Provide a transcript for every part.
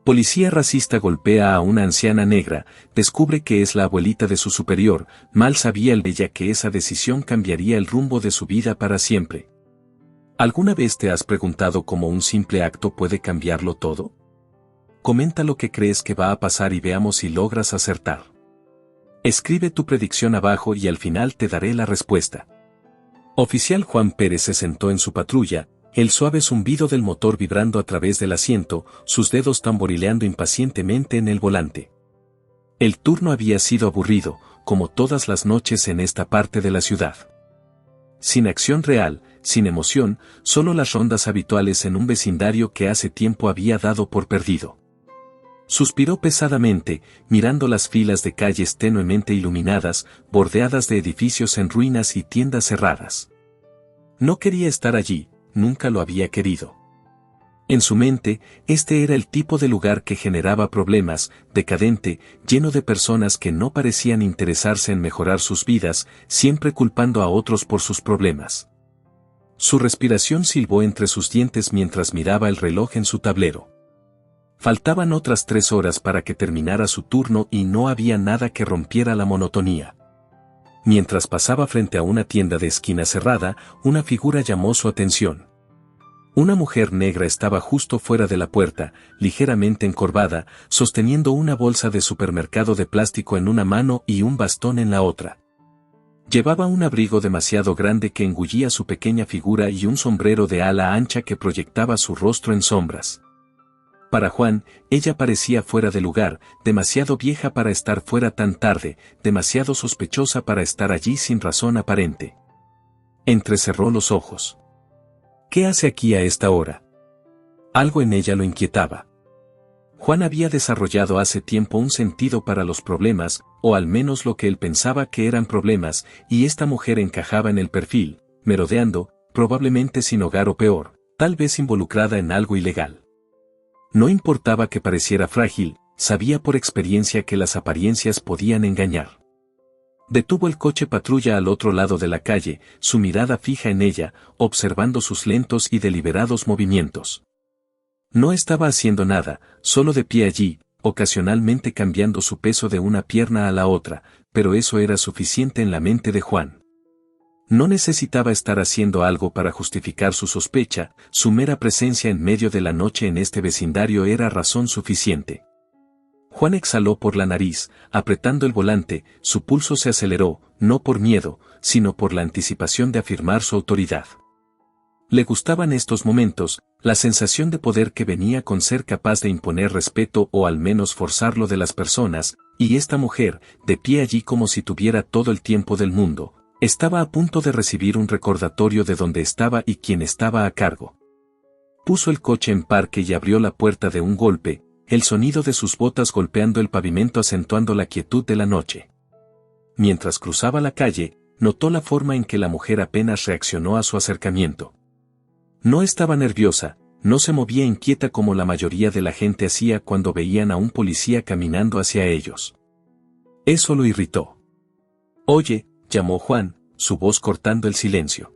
Policía racista golpea a una anciana negra, descubre que es la abuelita de su superior, mal sabía el ella que esa decisión cambiaría el rumbo de su vida para siempre. ¿Alguna vez te has preguntado cómo un simple acto puede cambiarlo todo? Comenta lo que crees que va a pasar y veamos si logras acertar. Escribe tu predicción abajo y al final te daré la respuesta. Oficial Juan Pérez se sentó en su patrulla, el suave zumbido del motor vibrando a través del asiento, sus dedos tamborileando impacientemente en el volante. El turno había sido aburrido, como todas las noches en esta parte de la ciudad. Sin acción real, sin emoción, solo las rondas habituales en un vecindario que hace tiempo había dado por perdido. Suspiró pesadamente, mirando las filas de calles tenuemente iluminadas, bordeadas de edificios en ruinas y tiendas cerradas. No quería estar allí, nunca lo había querido. En su mente, este era el tipo de lugar que generaba problemas, decadente, lleno de personas que no parecían interesarse en mejorar sus vidas, siempre culpando a otros por sus problemas. Su respiración silbó entre sus dientes mientras miraba el reloj en su tablero. Faltaban otras 3 horas para que terminara su turno y no había nada que rompiera la monotonía. Mientras pasaba frente a una tienda de esquina cerrada, una figura llamó su atención. Una mujer negra estaba justo fuera de la puerta, ligeramente encorvada, sosteniendo una bolsa de supermercado de plástico en una mano y un bastón en la otra. Llevaba un abrigo demasiado grande que engullía su pequeña figura y un sombrero de ala ancha que proyectaba su rostro en sombras. Para Juan, ella parecía fuera de lugar, demasiado vieja para estar fuera tan tarde, demasiado sospechosa para estar allí sin razón aparente. Entrecerró los ojos. ¿Qué hace aquí a esta hora? Algo en ella lo inquietaba. Juan había desarrollado hace tiempo un sentido para los problemas, o al menos lo que él pensaba que eran problemas, y esta mujer encajaba en el perfil, merodeando, probablemente sin hogar o peor, tal vez involucrada en algo ilegal. No importaba que pareciera frágil, sabía por experiencia que las apariencias podían engañar. Detuvo el coche patrulla al otro lado de la calle, su mirada fija en ella, observando sus lentos y deliberados movimientos. No estaba haciendo nada, solo de pie allí, ocasionalmente cambiando su peso de una pierna a la otra, pero eso era suficiente en la mente de Juan. No necesitaba estar haciendo algo para justificar su sospecha, su mera presencia en medio de la noche en este vecindario era razón suficiente. Juan exhaló por la nariz, apretando el volante, su pulso se aceleró, no por miedo, sino por la anticipación de afirmar su autoridad. Le gustaban estos momentos, la sensación de poder que venía con ser capaz de imponer respeto o al menos forzarlo de las personas, y esta mujer, de pie allí como si tuviera todo el tiempo del mundo, estaba a punto de recibir un recordatorio de dónde estaba y quién estaba a cargo. Puso el coche en parque y abrió la puerta de un golpe, el sonido de sus botas golpeando el pavimento acentuando la quietud de la noche. Mientras cruzaba la calle, notó la forma en que la mujer apenas reaccionó a su acercamiento. No estaba nerviosa, no se movía inquieta como la mayoría de la gente hacía cuando veían a un policía caminando hacia ellos. Eso lo irritó. «Oye», llamó Juan, su voz cortando el silencio.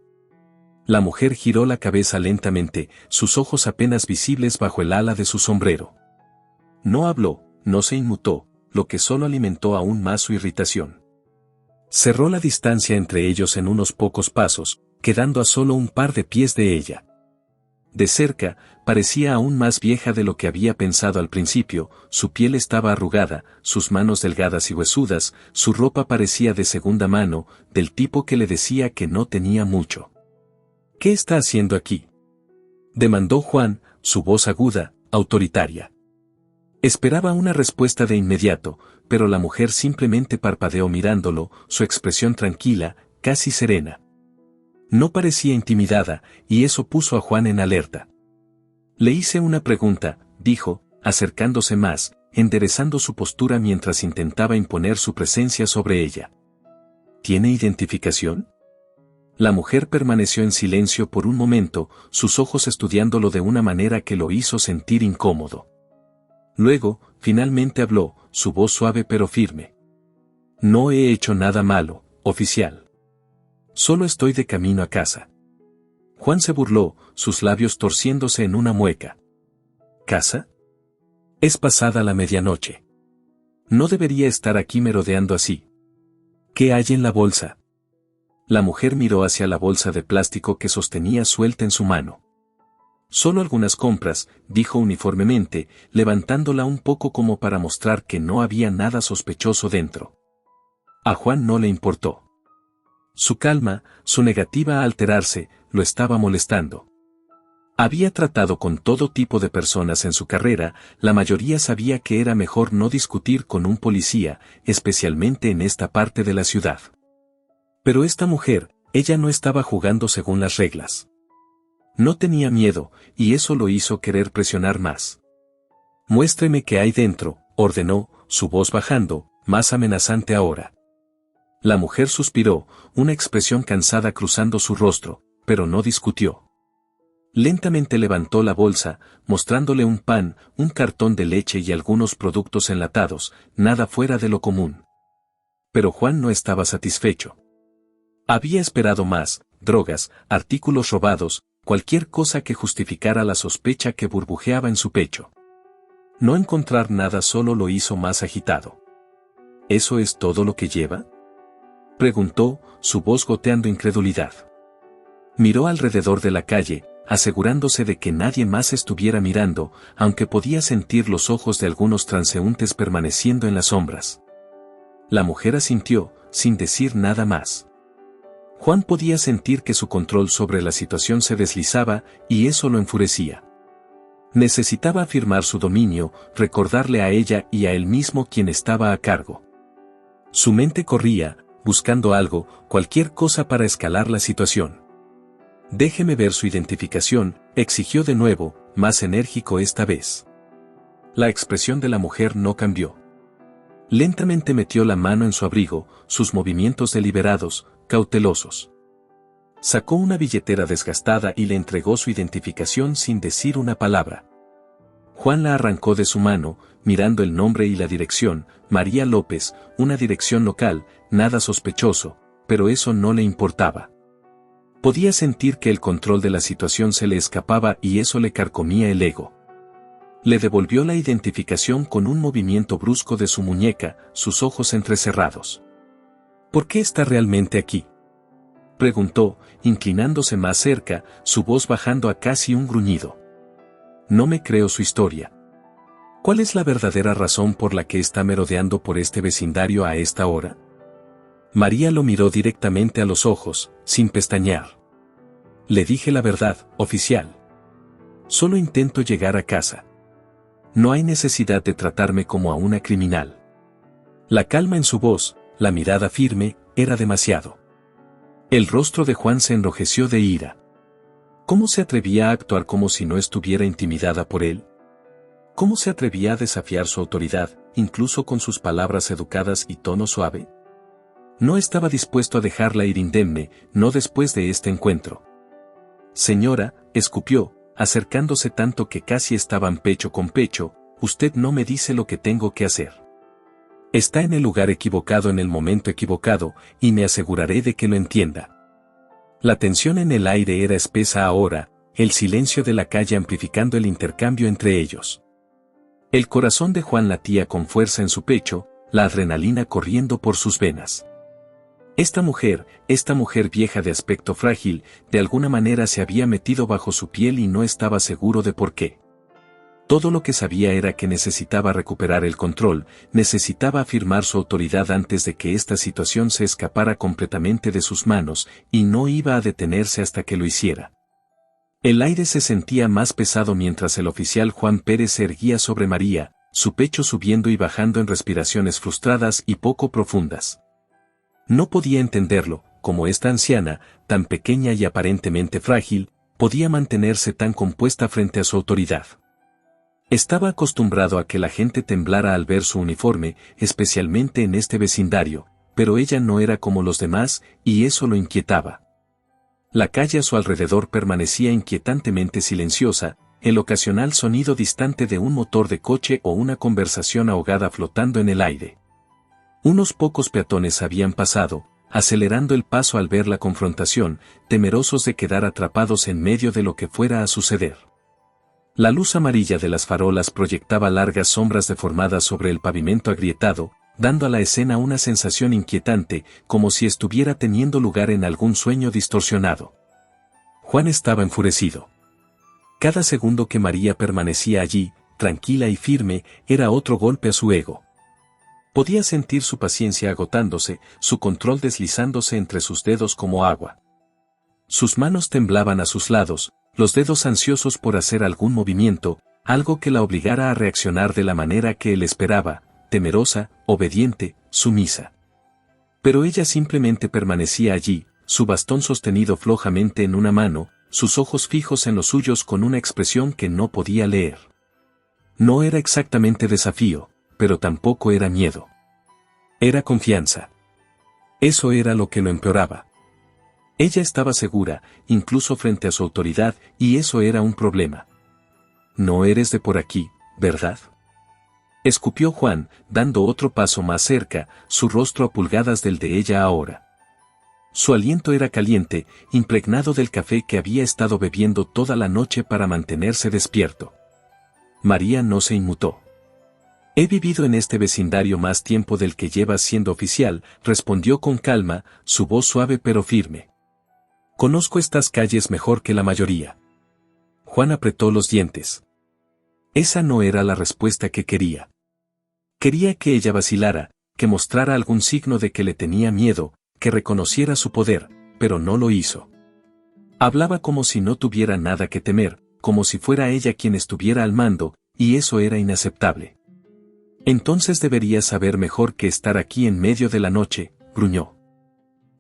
La mujer giró la cabeza lentamente, sus ojos apenas visibles bajo el ala de su sombrero. No habló, no se inmutó, lo que solo alimentó aún más su irritación. Cerró la distancia entre ellos en unos pocos pasos, quedando a solo un par de pies de ella. De cerca, parecía aún más vieja de lo que había pensado al principio, su piel estaba arrugada, sus manos delgadas y huesudas, su ropa parecía de segunda mano, del tipo que le decía que no tenía mucho. «¿Qué está haciendo aquí?», demandó Juan, su voz aguda, autoritaria. Esperaba una respuesta de inmediato, pero la mujer simplemente parpadeó mirándolo, su expresión tranquila, casi serena. No parecía intimidada, y eso puso a Juan en alerta. «Le hice una pregunta», dijo, acercándose más, enderezando su postura mientras intentaba imponer su presencia sobre ella. «¿Tiene identificación?». La mujer permaneció en silencio por un momento, sus ojos estudiándolo de una manera que lo hizo sentir incómodo. Luego, finalmente habló, su voz suave pero firme. «No he hecho nada malo, oficial. Solo estoy de camino a casa». Juan se burló, sus labios torciéndose en una mueca. «¿Casa?». Es pasada la medianoche. No debería estar aquí merodeando así. ¿Qué hay en la bolsa? La mujer miró hacia la bolsa de plástico que sostenía suelta en su mano. Solo algunas compras, dijo uniformemente, levantándola un poco como para mostrar que no había nada sospechoso dentro. A Juan no le importó. Su calma, su negativa a alterarse, lo estaba molestando. Había tratado con todo tipo de personas en su carrera, la mayoría sabía que era mejor no discutir con un policía, especialmente en esta parte de la ciudad. Pero esta mujer, ella no estaba jugando según las reglas. No tenía miedo, y eso lo hizo querer presionar más. Muéstreme qué hay dentro, ordenó, su voz bajando, más amenazante ahora. La mujer suspiró, una expresión cansada cruzando su rostro, pero no discutió. Lentamente levantó la bolsa, mostrándole un pan, un cartón de leche y algunos productos enlatados, nada fuera de lo común. Pero Juan no estaba satisfecho. Había esperado más, drogas, artículos robados, cualquier cosa que justificara la sospecha que burbujeaba en su pecho. No encontrar nada solo lo hizo más agitado. ¿Eso es todo lo que lleva?, preguntó, su voz goteando incredulidad. Miró alrededor de la calle, asegurándose de que nadie más estuviera mirando, aunque podía sentir los ojos de algunos transeúntes permaneciendo en las sombras. La mujer asintió, sin decir nada más. Juan podía sentir que su control sobre la situación se deslizaba, y eso lo enfurecía. Necesitaba afirmar su dominio, recordarle a ella y a él mismo quién estaba a cargo. Su mente corría, buscando algo, cualquier cosa para escalar la situación. Déjeme ver su identificación, exigió de nuevo, más enérgico esta vez. La expresión de la mujer no cambió. Lentamente metió la mano en su abrigo, sus movimientos deliberados, cautelosos. Sacó una billetera desgastada y le entregó su identificación sin decir una palabra. Juan la arrancó de su mano, mirando el nombre y la dirección, María López, una dirección local, nada sospechoso, pero eso no le importaba. Podía sentir que el control de la situación se le escapaba y eso le carcomía el ego. Le devolvió la identificación con un movimiento brusco de su muñeca, sus ojos entrecerrados. ¿Por qué está realmente aquí?, preguntó, inclinándose más cerca, su voz bajando a casi un gruñido. No me creo su historia. ¿Cuál es la verdadera razón por la que está merodeando por este vecindario a esta hora? María lo miró directamente a los ojos, sin pestañear. Le dije la verdad, oficial. Solo intento llegar a casa. No hay necesidad de tratarme como a una criminal. La calma en su voz, la mirada firme, era demasiado. El rostro de Juan se enrojeció de ira. ¿Cómo se atrevía a actuar como si no estuviera intimidada por él? ¿Cómo se atrevía a desafiar su autoridad, incluso con sus palabras educadas y tono suave? No estaba dispuesto a dejarla ir indemne, no después de este encuentro. Señora, escupió, acercándose tanto que casi estaban pecho con pecho, usted no me dice lo que tengo que hacer. Está en el lugar equivocado en el momento equivocado, y me aseguraré de que lo entienda. La tensión en el aire era espesa ahora, el silencio de la calle amplificando el intercambio entre ellos. El corazón de Juan latía con fuerza en su pecho, la adrenalina corriendo por sus venas. Esta mujer vieja de aspecto frágil, de alguna manera se había metido bajo su piel y no estaba seguro de por qué. Todo lo que sabía era que necesitaba recuperar el control, necesitaba afirmar su autoridad antes de que esta situación se escapara completamente de sus manos, y no iba a detenerse hasta que lo hiciera. El aire se sentía más pesado mientras el oficial Juan Pérez se erguía sobre María, su pecho subiendo y bajando en respiraciones frustradas y poco profundas. No podía entenderlo, como esta anciana, tan pequeña y aparentemente frágil, podía mantenerse tan compuesta frente a su autoridad. Estaba acostumbrado a que la gente temblara al ver su uniforme, especialmente en este vecindario, pero ella no era como los demás, y eso lo inquietaba. La calle a su alrededor permanecía inquietantemente silenciosa, el ocasional sonido distante de un motor de coche o una conversación ahogada flotando en el aire. Unos pocos peatones habían pasado, acelerando el paso al ver la confrontación, temerosos de quedar atrapados en medio de lo que fuera a suceder. La luz amarilla de las farolas proyectaba largas sombras deformadas sobre el pavimento agrietado, dando a la escena una sensación inquietante, como si estuviera teniendo lugar en algún sueño distorsionado. Juan estaba enfurecido. Cada segundo que María permanecía allí, tranquila y firme, era otro golpe a su ego. Podía sentir su paciencia agotándose, su control deslizándose entre sus dedos como agua. Sus manos temblaban a sus lados, los dedos ansiosos por hacer algún movimiento, algo que la obligara a reaccionar de la manera que él esperaba, temerosa, obediente, sumisa. Pero ella simplemente permanecía allí, su bastón sostenido flojamente en una mano, sus ojos fijos en los suyos con una expresión que no podía leer. No era exactamente desafío, pero tampoco era miedo. Era confianza. Eso era lo que lo empeoraba. Ella estaba segura, incluso frente a su autoridad, y eso era un problema. No eres de por aquí, ¿verdad? Escupió Juan, dando otro paso más cerca, su rostro a pulgadas del de ella ahora. Su aliento era caliente, impregnado del café que había estado bebiendo toda la noche para mantenerse despierto. María no se inmutó. He vivido en este vecindario más tiempo del que llevas siendo oficial, respondió con calma, su voz suave pero firme. Conozco estas calles mejor que la mayoría. Juan apretó los dientes. Esa no era la respuesta que quería. Quería que ella vacilara, que mostrara algún signo de que le tenía miedo, que reconociera su poder, pero no lo hizo. Hablaba como si no tuviera nada que temer, como si fuera ella quien estuviera al mando, y eso era inaceptable. Entonces deberías saber mejor que estar aquí en medio de la noche, gruñó.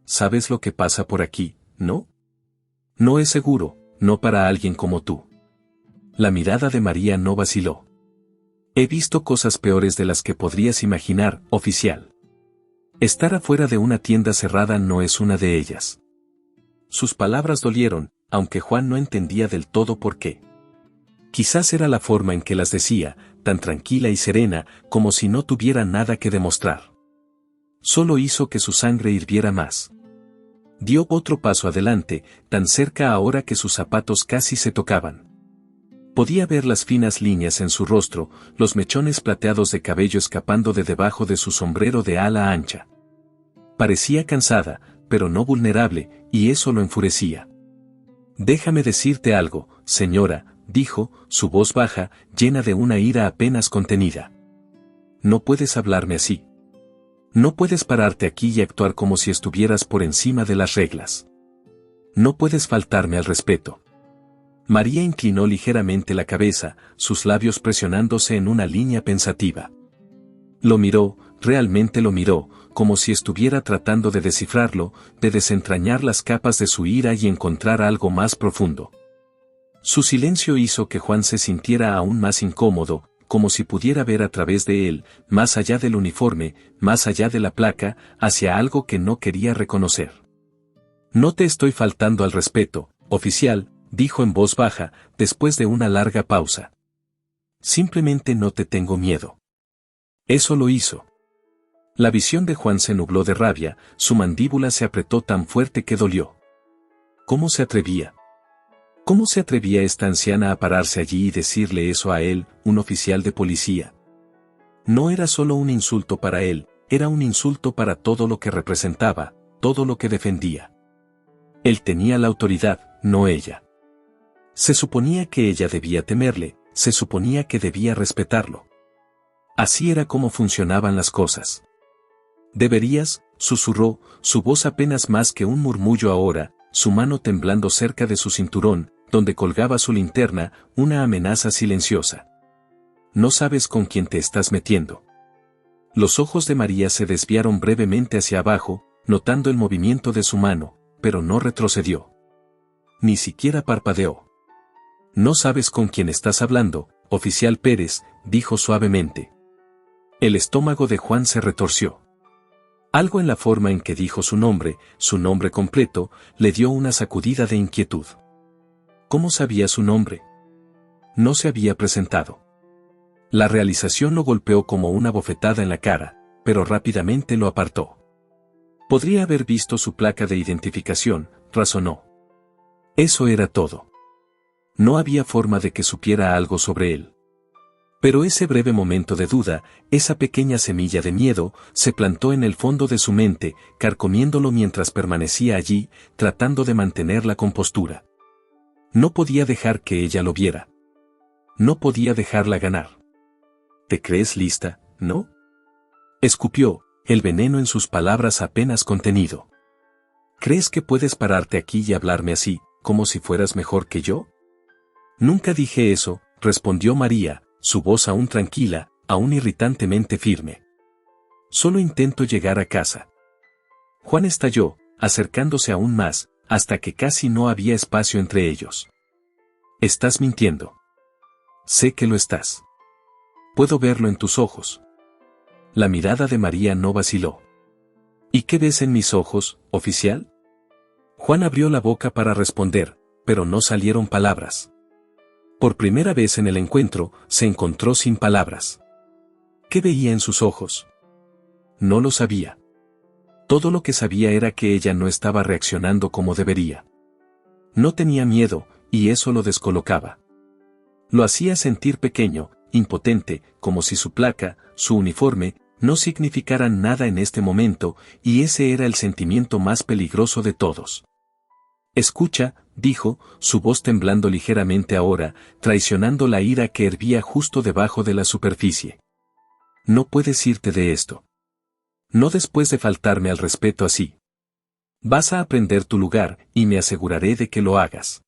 ¿Sabes lo que pasa por aquí, no? No es seguro, no para alguien como tú. La mirada de María no vaciló. He visto cosas peores de las que podrías imaginar, oficial. Estar afuera de una tienda cerrada no es una de ellas. Sus palabras dolieron, aunque Juan no entendía del todo por qué. Quizás era la forma en que las decía, tan tranquila y serena, como si no tuviera nada que demostrar. Solo hizo que su sangre hirviera más. Dio otro paso adelante, tan cerca ahora que sus zapatos casi se tocaban. Podía ver las finas líneas en su rostro, los mechones plateados de cabello escapando de debajo de su sombrero de ala ancha. Parecía cansada, pero no vulnerable, y eso lo enfurecía. Déjame decirte algo, señora, dijo, su voz baja, llena de una ira apenas contenida. No puedes hablarme así. No puedes pararte aquí y actuar como si estuvieras por encima de las reglas. No puedes faltarme al respeto. María inclinó ligeramente la cabeza, sus labios presionándose en una línea pensativa. Lo miró, realmente lo miró, como si estuviera tratando de descifrarlo, de desentrañar las capas de su ira y encontrar algo más profundo. Su silencio hizo que Juan se sintiera aún más incómodo, como si pudiera ver a través de él, más allá del uniforme, más allá de la placa, hacia algo que no quería reconocer. No te estoy faltando al respeto, oficial, dijo en voz baja, después de una larga pausa. Simplemente no te tengo miedo. Eso lo hizo. La visión de Juan se nubló de rabia, su mandíbula se apretó tan fuerte que dolió. ¿Cómo se atrevía? ¿Cómo se atrevía esta anciana a pararse allí y decirle eso a él, un oficial de policía? No era solo un insulto para él, era un insulto para todo lo que representaba, todo lo que defendía. Él tenía la autoridad, no ella. Se suponía que ella debía temerle, se suponía que debía respetarlo. Así era como funcionaban las cosas. Deberías, susurró, su voz apenas más que un murmullo ahora, su mano temblando cerca de su cinturón, donde colgaba su linterna, una amenaza silenciosa. No sabes con quién te estás metiendo. Los ojos de María se desviaron brevemente hacia abajo, notando el movimiento de su mano, pero no retrocedió. Ni siquiera parpadeó. No sabes con quién estás hablando, oficial Pérez, dijo suavemente. El estómago de Juan se retorció. Algo en la forma en que dijo su nombre completo, le dio una sacudida de inquietud. ¿Cómo sabía su nombre? No se había presentado. La realización lo golpeó como una bofetada en la cara, pero rápidamente lo apartó. Podría haber visto su placa de identificación, razonó. Eso era todo. No había forma de que supiera algo sobre él. Pero ese breve momento de duda, esa pequeña semilla de miedo, se plantó en el fondo de su mente, carcomiéndolo mientras permanecía allí, tratando de mantener la compostura. No podía dejar que ella lo viera. No podía dejarla ganar. ¿Te crees lista, no? Escupió, el veneno en sus palabras apenas contenido. ¿Crees que puedes pararte aquí y hablarme así, como si fueras mejor que yo? Nunca dije eso, respondió María, su voz aún tranquila, aún irritantemente firme. Solo intento llegar a casa. Juan estalló, acercándose aún más, hasta que casi no había espacio entre ellos. Estás mintiendo. Sé que lo estás. Puedo verlo en tus ojos. La mirada de María no vaciló. ¿Y qué ves en mis ojos, oficial? Juan abrió la boca para responder, pero no salieron palabras. Por primera vez en el encuentro, se encontró sin palabras. ¿Qué veía en sus ojos? No lo sabía. Todo lo que sabía era que ella no estaba reaccionando como debería. No tenía miedo, y eso lo descolocaba. Lo hacía sentir pequeño, impotente, como si su placa, su uniforme, no significaran nada en este momento, y ese era el sentimiento más peligroso de todos. Escucha, dijo, su voz temblando ligeramente ahora, traicionando la ira que hervía justo debajo de la superficie. No puedes irte de esto. No después de faltarme al respeto así. Vas a aprender tu lugar, y me aseguraré de que lo hagas.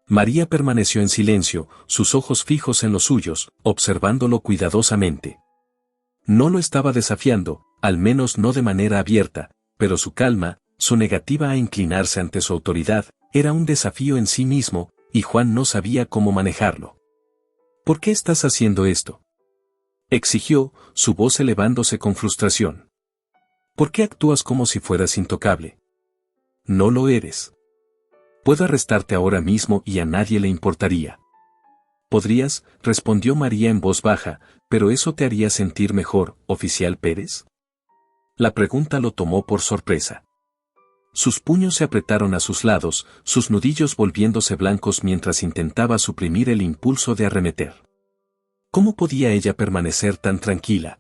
María permaneció en silencio, sus ojos fijos en los suyos, observándolo cuidadosamente. No lo estaba desafiando, al menos no de manera abierta, pero su calma, su negativa a inclinarse ante su autoridad, era un desafío en sí mismo, y Juan no sabía cómo manejarlo. ¿Por qué estás haciendo esto?, exigió, su voz elevándose con frustración. ¿Por qué actúas como si fueras intocable? No lo eres. Puedo arrestarte ahora mismo y a nadie le importaría. Podrías, respondió María en voz baja, pero eso te haría sentir mejor, oficial Pérez. La pregunta lo tomó por sorpresa. Sus puños se apretaron a sus lados, sus nudillos volviéndose blancos mientras intentaba suprimir el impulso de arremeter. ¿Cómo podía ella permanecer tan tranquila?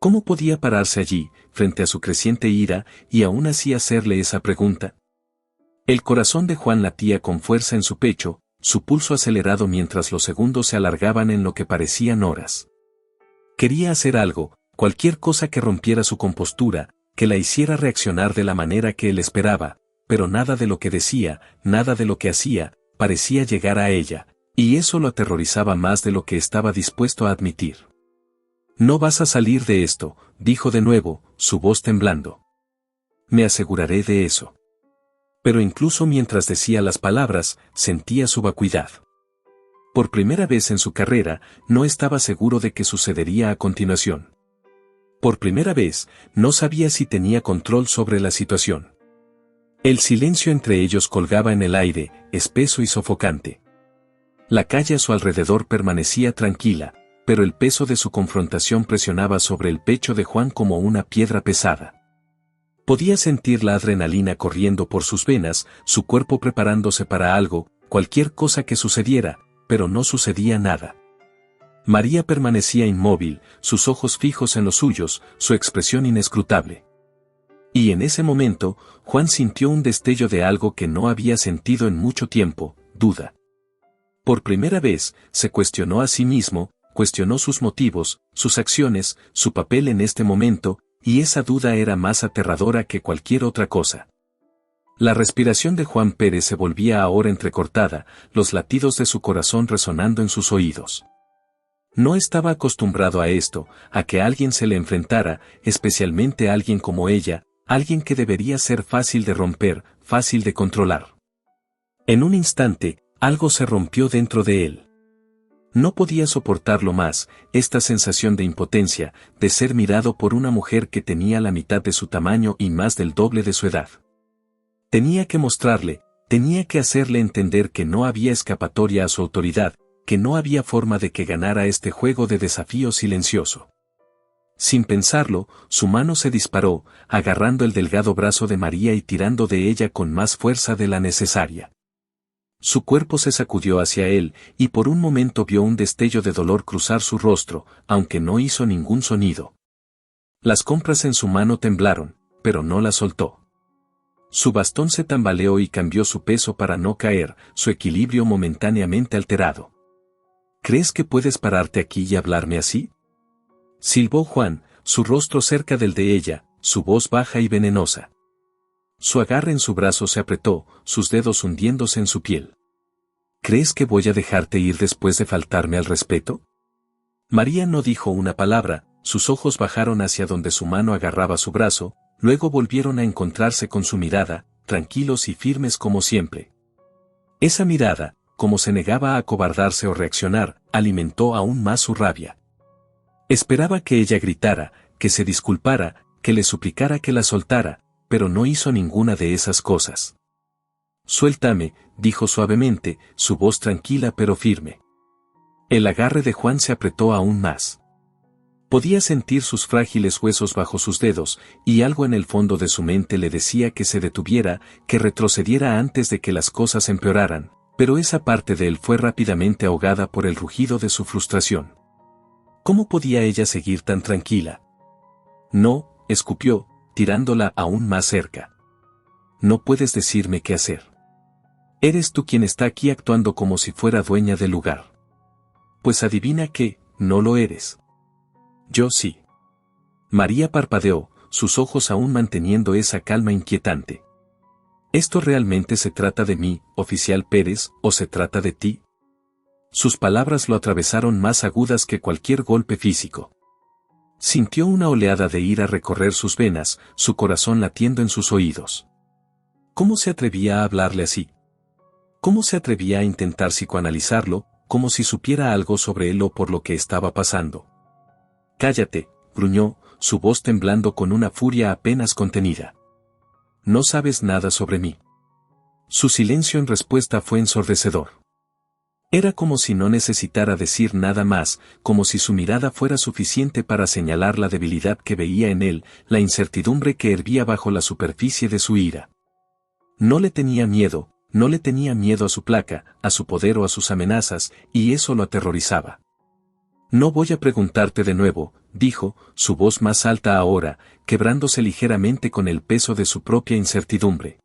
¿Cómo podía pararse allí, frente a su creciente ira, y aún así hacerle esa pregunta? El corazón de Juan latía con fuerza en su pecho, su pulso acelerado mientras los segundos se alargaban en lo que parecían horas. Quería hacer algo, cualquier cosa que rompiera su compostura, que la hiciera reaccionar de la manera que él esperaba, pero nada de lo que decía, nada de lo que hacía, parecía llegar a ella, y eso lo aterrorizaba más de lo que estaba dispuesto a admitir. No vas a salir de esto, dijo de nuevo, su voz temblando. Me aseguraré de eso. Pero incluso mientras decía las palabras, sentía su vacuidad. Por primera vez en su carrera, no estaba seguro de qué sucedería a continuación. Por primera vez, no sabía si tenía control sobre la situación. El silencio entre ellos colgaba en el aire, espeso y sofocante. La calle a su alrededor permanecía tranquila, pero el peso de su confrontación presionaba sobre el pecho de Juan como una piedra pesada. Podía sentir la adrenalina corriendo por sus venas, su cuerpo preparándose para algo, cualquier cosa que sucediera, pero no sucedía nada. María permanecía inmóvil, sus ojos fijos en los suyos, su expresión inescrutable. Y en ese momento, Juan sintió un destello de algo que no había sentido en mucho tiempo, duda. Por primera vez, se cuestionó a sí mismo, cuestionó sus motivos, sus acciones, su papel en este momento, y esa duda era más aterradora que cualquier otra cosa. La respiración de Juan Pérez se volvía ahora entrecortada, los latidos de su corazón resonando en sus oídos. No estaba acostumbrado a esto, a que alguien se le enfrentara, especialmente a alguien como ella, alguien que debería ser fácil de romper, fácil de controlar. En un instante, algo se rompió dentro de él. No podía soportarlo más, esta sensación de impotencia, de ser mirado por una mujer que tenía la mitad de su tamaño y más del doble de su edad. Tenía que mostrarle, tenía que hacerle entender que no había escapatoria a su autoridad, que no había forma de que ganara este juego de desafío silencioso. Sin pensarlo, su mano se disparó, agarrando el delgado brazo de María y tirando de ella con más fuerza de la necesaria. Su cuerpo se sacudió hacia él, y por un momento vio un destello de dolor cruzar su rostro, aunque no hizo ningún sonido. Las compras en su mano temblaron, pero no las soltó. Su bastón se tambaleó y cambió su peso para no caer, su equilibrio momentáneamente alterado. ¿Crees que puedes pararte aquí y hablarme así?, silbó Juan, su rostro cerca del de ella, su voz baja y venenosa. Su agarre en su brazo se apretó, sus dedos hundiéndose en su piel. ¿Crees que voy a dejarte ir después de faltarme al respeto? María no dijo una palabra, sus ojos bajaron hacia donde su mano agarraba su brazo, luego volvieron a encontrarse con su mirada, tranquilos y firmes como siempre. Esa mirada, como se negaba a acobardarse o reaccionar, alimentó aún más su rabia. Esperaba que ella gritara, que se disculpara, que le suplicara que la soltara, pero no hizo ninguna de esas cosas. Suéltame, dijo suavemente, su voz tranquila pero firme. El agarre de Juan se apretó aún más. Podía sentir sus frágiles huesos bajo sus dedos, y algo en el fondo de su mente le decía que se detuviera, que retrocediera antes de que las cosas empeoraran, pero esa parte de él fue rápidamente ahogada por el rugido de su frustración. ¿Cómo podía ella seguir tan tranquila? No, escupió, tirándola aún más cerca. No puedes decirme qué hacer. Eres tú quien está aquí actuando como si fuera dueña del lugar. Pues adivina que, no lo eres. Yo sí. María parpadeó, sus ojos aún manteniendo esa calma inquietante. ¿Esto realmente se trata de mí, oficial Pérez, o se trata de ti? Sus palabras lo atravesaron más agudas que cualquier golpe físico. Sintió una oleada de ira recorrer sus venas, su corazón latiendo en sus oídos. ¿Cómo se atrevía a hablarle así? ¿Cómo se atrevía a intentar psicoanalizarlo, como si supiera algo sobre él o por lo que estaba pasando? Cállate, gruñó, su voz temblando con una furia apenas contenida. No sabes nada sobre mí. Su silencio en respuesta fue ensordecedor. Era como si no necesitara decir nada más, como si su mirada fuera suficiente para señalar la debilidad que veía en él, la incertidumbre que hervía bajo la superficie de su ira. No le tenía miedo a su placa, a su poder o a sus amenazas, y eso lo aterrorizaba. No voy a preguntarte de nuevo, dijo, su voz más alta ahora, quebrándose ligeramente con el peso de su propia incertidumbre.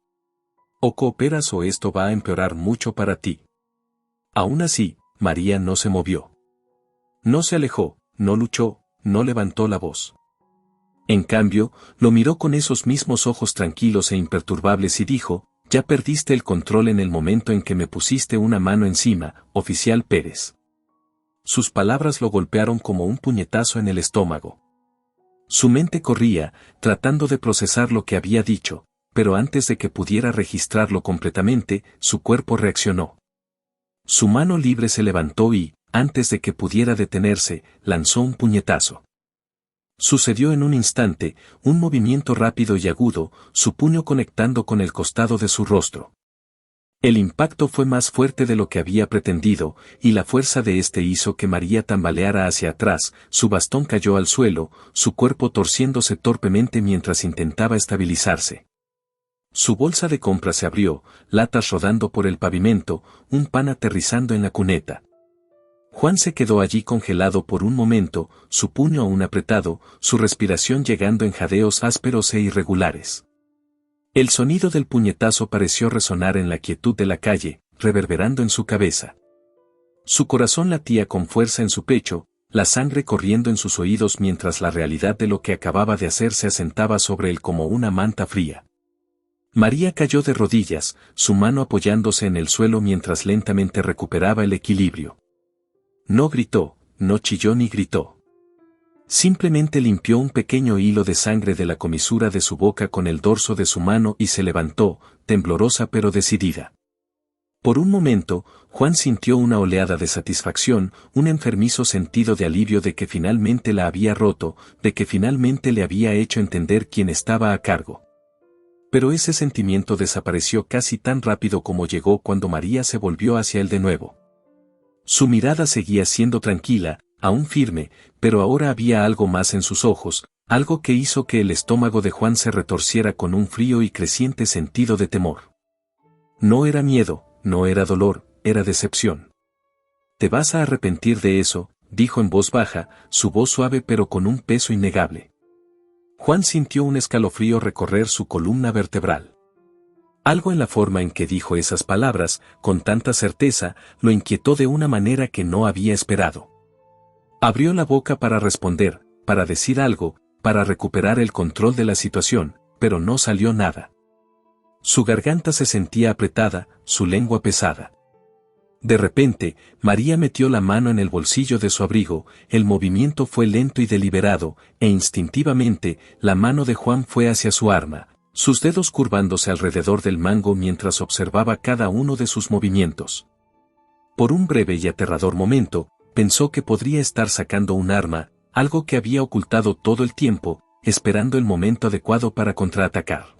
O cooperas o esto va a empeorar mucho para ti. Aún así, María no se movió. No se alejó, no luchó, no levantó la voz. En cambio, lo miró con esos mismos ojos tranquilos e imperturbables y dijo, ya perdiste el control en el momento en que me pusiste una mano encima, oficial Pérez. Sus palabras lo golpearon como un puñetazo en el estómago. Su mente corría, tratando de procesar lo que había dicho, pero antes de que pudiera registrarlo completamente, su cuerpo reaccionó. Su mano libre se levantó y, antes de que pudiera detenerse, lanzó un puñetazo. Sucedió en un instante, un movimiento rápido y agudo, su puño conectando con el costado de su rostro. El impacto fue más fuerte de lo que había pretendido, y la fuerza de este hizo que María tambaleara hacia atrás, su bastón cayó al suelo, su cuerpo torciéndose torpemente mientras intentaba estabilizarse. Su bolsa de compras se abrió, latas rodando por el pavimento, un pan aterrizando en la cuneta. Juan se quedó allí congelado por un momento, su puño aún apretado, su respiración llegando en jadeos ásperos e irregulares. El sonido del puñetazo pareció resonar en la quietud de la calle, reverberando en su cabeza. Su corazón latía con fuerza en su pecho, la sangre corriendo en sus oídos mientras la realidad de lo que acababa de hacer se asentaba sobre él como una manta fría. María cayó de rodillas, su mano apoyándose en el suelo mientras lentamente recuperaba el equilibrio. No gritó, no chilló ni gritó. Simplemente limpió un pequeño hilo de sangre de la comisura de su boca con el dorso de su mano y se levantó, temblorosa pero decidida. Por un momento, Juan sintió una oleada de satisfacción, un enfermizo sentido de alivio de que finalmente la había roto, de que finalmente le había hecho entender quién estaba a cargo. Pero ese sentimiento desapareció casi tan rápido como llegó cuando María se volvió hacia él de nuevo. Su mirada seguía siendo tranquila, aún firme, pero ahora había algo más en sus ojos, algo que hizo que el estómago de Juan se retorciera con un frío y creciente sentido de temor. No era miedo, no era dolor, era decepción. Te vas a arrepentir de eso, dijo en voz baja, su voz suave pero con un peso innegable. Juan sintió un escalofrío recorrer su columna vertebral. Algo en la forma en que dijo esas palabras, con tanta certeza, lo inquietó de una manera que no había esperado. Abrió la boca para responder, para decir algo, para recuperar el control de la situación, pero no salió nada. Su garganta se sentía apretada, su lengua pesada. De repente, María metió la mano en el bolsillo de su abrigo, el movimiento fue lento y deliberado, e instintivamente, la mano de Juan fue hacia su arma, sus dedos curvándose alrededor del mango mientras observaba cada uno de sus movimientos. Por un breve y aterrador momento, pensó que podría estar sacando un arma, algo que había ocultado todo el tiempo, esperando el momento adecuado para contraatacar.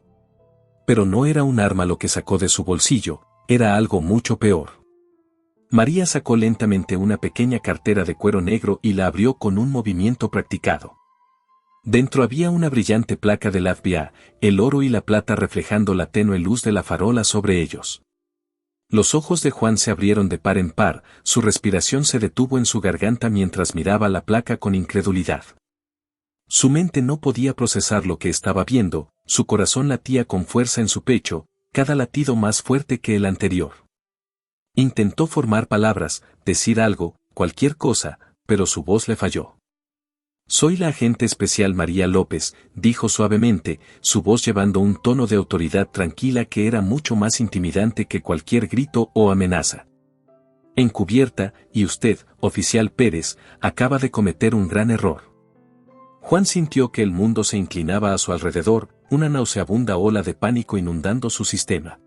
Pero no era un arma lo que sacó de su bolsillo, era algo mucho peor. María sacó lentamente una pequeña cartera de cuero negro y la abrió con un movimiento practicado. Dentro había una brillante placa del FBI, el oro y la plata reflejando la tenue luz de la farola sobre ellos. Los ojos de Juan se abrieron de par en par, su respiración se detuvo en su garganta mientras miraba la placa con incredulidad. Su mente no podía procesar lo que estaba viendo, su corazón latía con fuerza en su pecho, cada latido más fuerte que el anterior. Intentó formar palabras, decir algo, cualquier cosa, pero su voz le falló. Soy la agente especial María López, dijo suavemente, su voz llevando un tono de autoridad tranquila que era mucho más intimidante que cualquier grito o amenaza. Encubierta, y usted, oficial Pérez, acaba de cometer un gran error. Juan sintió que el mundo se inclinaba a su alrededor, una nauseabunda ola de pánico inundando su sistema.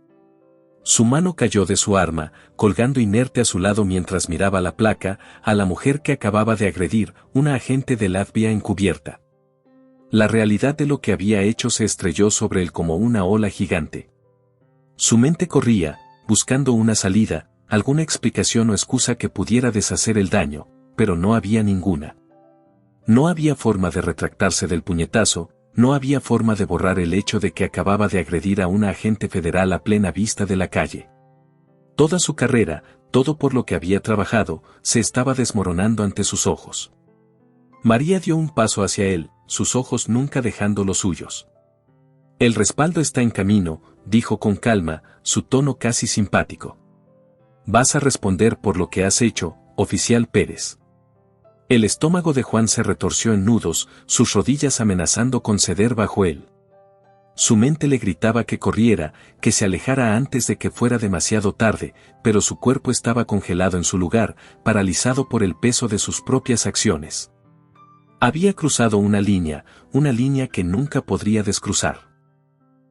Su mano cayó de su arma, colgando inerte a su lado mientras miraba la placa, a la mujer que acababa de agredir, una agente del FBI encubierta. La realidad de lo que había hecho se estrelló sobre él como una ola gigante. Su mente corría, buscando una salida, alguna explicación o excusa que pudiera deshacer el daño, pero no había ninguna. No había forma de retractarse del puñetazo, no había forma de borrar el hecho de que acababa de agredir a una agente federal a plena vista de la calle. Toda su carrera, todo por lo que había trabajado, se estaba desmoronando ante sus ojos. María dio un paso hacia él, sus ojos nunca dejando los suyos. El respaldo está en camino, dijo con calma, su tono casi simpático. Vas a responder por lo que has hecho, oficial Pérez. El estómago de Juan se retorció en nudos, sus rodillas amenazando con ceder bajo él. Su mente le gritaba que corriera, que se alejara antes de que fuera demasiado tarde, pero su cuerpo estaba congelado en su lugar, paralizado por el peso de sus propias acciones. Había cruzado una línea que nunca podría descruzar.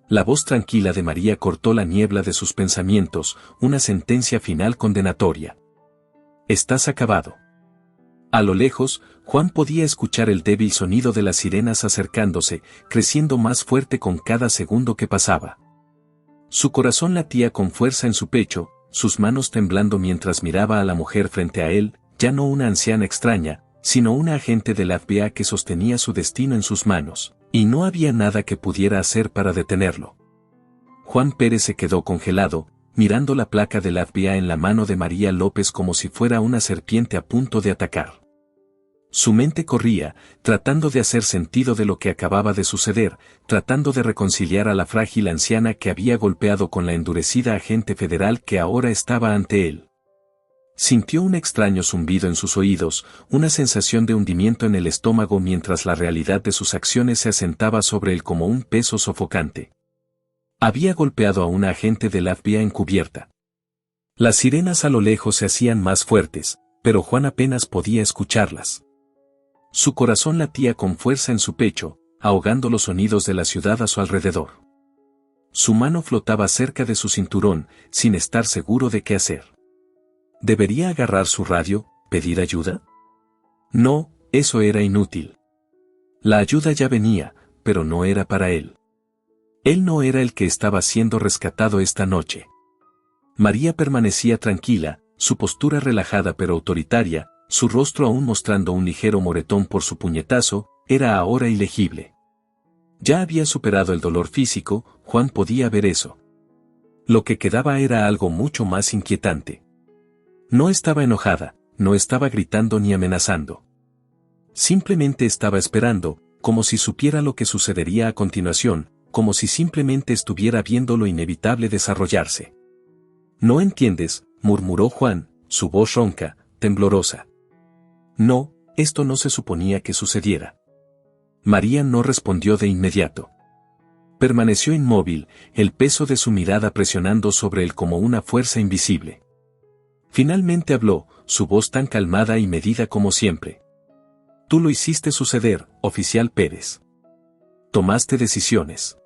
La voz tranquila de María cortó la niebla de sus pensamientos, una sentencia final condenatoria. Estás acabado. A lo lejos, Juan podía escuchar el débil sonido de las sirenas acercándose, creciendo más fuerte con cada segundo que pasaba. Su corazón latía con fuerza en su pecho, sus manos temblando mientras miraba a la mujer frente a él, ya no una anciana extraña, sino una agente del FBI que sostenía su destino en sus manos, y no había nada que pudiera hacer para detenerlo. Juan Pérez se quedó congelado, mirando la placa del FBI en la mano de María López como si fuera una serpiente a punto de atacar. Su mente corría, tratando de hacer sentido de lo que acababa de suceder, tratando de reconciliar a la frágil anciana que había golpeado con la endurecida agente federal que ahora estaba ante él. Sintió un extraño zumbido en sus oídos, una sensación de hundimiento en el estómago mientras la realidad de sus acciones se asentaba sobre él como un peso sofocante. Había golpeado a una agente del FBI encubierta. Las sirenas a lo lejos se hacían más fuertes, pero Juan apenas podía escucharlas. Su corazón latía con fuerza en su pecho, ahogando los sonidos de la ciudad a su alrededor. Su mano flotaba cerca de su cinturón, sin estar seguro de qué hacer. ¿Debería agarrar su radio, pedir ayuda? No, eso era inútil. La ayuda ya venía, pero no era para él. Él no era el que estaba siendo rescatado esta noche. María permanecía tranquila, su postura relajada pero autoritaria, su rostro aún mostrando un ligero moretón por su puñetazo, era ahora ilegible. Ya había superado el dolor físico, Juan podía ver eso. Lo que quedaba era algo mucho más inquietante. No estaba enojada, no estaba gritando ni amenazando. Simplemente estaba esperando, como si supiera lo que sucedería a continuación, como si simplemente estuviera viendo lo inevitable desarrollarse. «No entiendes», murmuró Juan, su voz ronca, temblorosa. «No, esto no se suponía que sucediera». María no respondió de inmediato. Permaneció inmóvil, el peso de su mirada presionando sobre él como una fuerza invisible. Finalmente habló, su voz tan calmada y medida como siempre. «Tú lo hiciste suceder, oficial Pérez. Tomaste decisiones».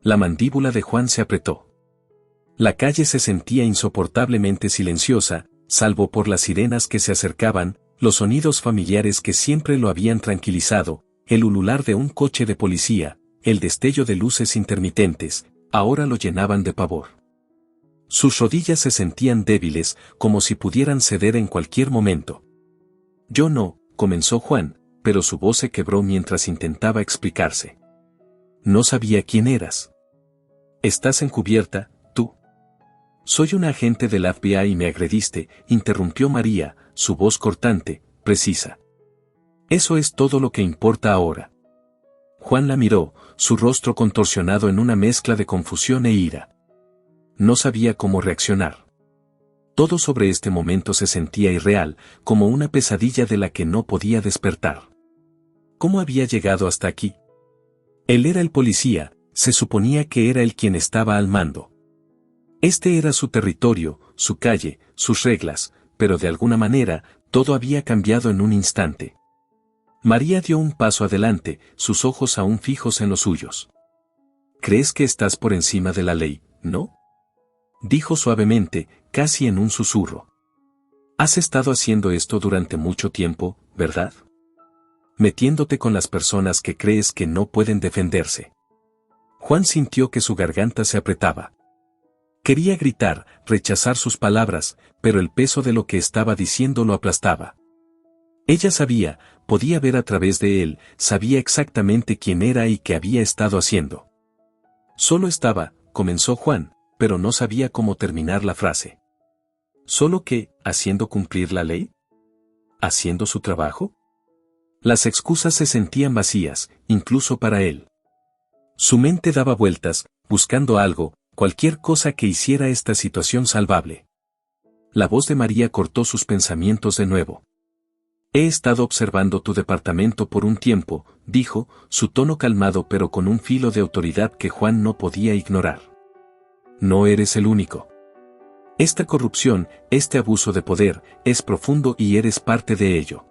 La mandíbula de Juan se apretó. La calle se sentía insoportablemente silenciosa, salvo por las sirenas que se acercaban, los sonidos familiares que siempre lo habían tranquilizado, el ulular de un coche de policía, el destello de luces intermitentes, ahora lo llenaban de pavor. Sus rodillas se sentían débiles, como si pudieran ceder en cualquier momento. «Yo no», comenzó Juan, pero su voz se quebró mientras intentaba explicarse. «No sabía quién eras. Estás encubierta, tú». «Soy un agente del FBI y me agrediste», interrumpió María, su voz cortante, precisa. «Eso es todo lo que importa ahora». Juan la miró, su rostro contorsionado en una mezcla de confusión e ira. No sabía cómo reaccionar. Todo sobre este momento se sentía irreal, como una pesadilla de la que no podía despertar. ¿Cómo había llegado hasta aquí? Él era el policía, se suponía que era él quien estaba al mando. Este era su territorio, su calle, sus reglas, pero de alguna manera, todo había cambiado en un instante. María dio un paso adelante, sus ojos aún fijos en los suyos. «¿Crees que estás por encima de la ley, no?», dijo suavemente, casi en un susurro. «Has estado haciendo esto durante mucho tiempo, ¿verdad? Metiéndote con las personas que crees que no pueden defenderse». Juan sintió que su garganta se apretaba. Quería gritar, rechazar sus palabras, pero el peso de lo que estaba diciendo lo aplastaba. Ella sabía, podía ver a través de él, sabía exactamente quién era y qué había estado haciendo. «Solo estaba», comenzó Juan, pero no sabía cómo terminar la frase. ¿Solo qué, haciendo cumplir la ley? ¿Haciendo su trabajo? Las excusas se sentían vacías, incluso para él. Su mente daba vueltas, buscando algo, cualquier cosa que hiciera esta situación salvable. La voz de María cortó sus pensamientos de nuevo. «He estado observando tu departamento por un tiempo», dijo, su tono calmado pero con un filo de autoridad que Juan no podía ignorar. «No eres el único. Esta corrupción, este abuso de poder, es profundo y eres parte de ello».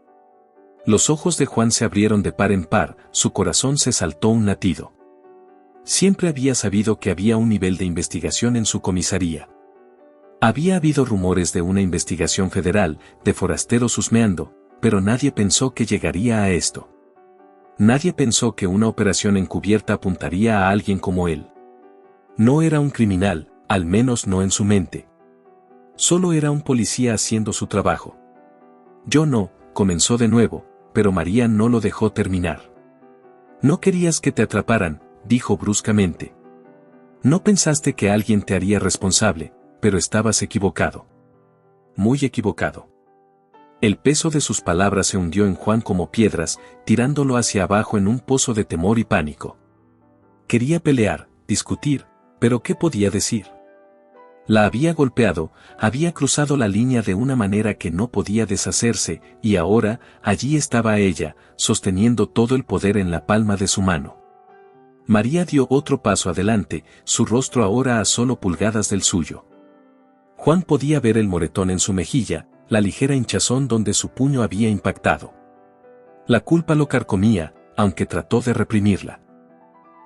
Los ojos de Juan se abrieron de par en par, su corazón se saltó un latido. Siempre había sabido que había un nivel de investigación en su comisaría. Había habido rumores de una investigación federal, de forasteros husmeando, pero nadie pensó que llegaría a esto. Nadie pensó que una operación encubierta apuntaría a alguien como él. No era un criminal, al menos no en su mente. Solo era un policía haciendo su trabajo. «Yo no», comenzó de nuevo, pero María no lo dejó terminar. «No querías que te atraparan», dijo bruscamente. «No pensaste que alguien te haría responsable, pero estabas equivocado. Muy equivocado». El peso de sus palabras se hundió en Juan como piedras, tirándolo hacia abajo en un pozo de temor y pánico. Quería pelear, discutir, pero ¿qué podía decir? La había golpeado, había cruzado la línea de una manera que no podía deshacerse, y ahora, allí estaba ella, sosteniendo todo el poder en la palma de su mano. María dio otro paso adelante, su rostro ahora a solo pulgadas del suyo. Juan podía ver el moretón en su mejilla, la ligera hinchazón donde su puño había impactado. La culpa lo carcomía, aunque trató de reprimirla.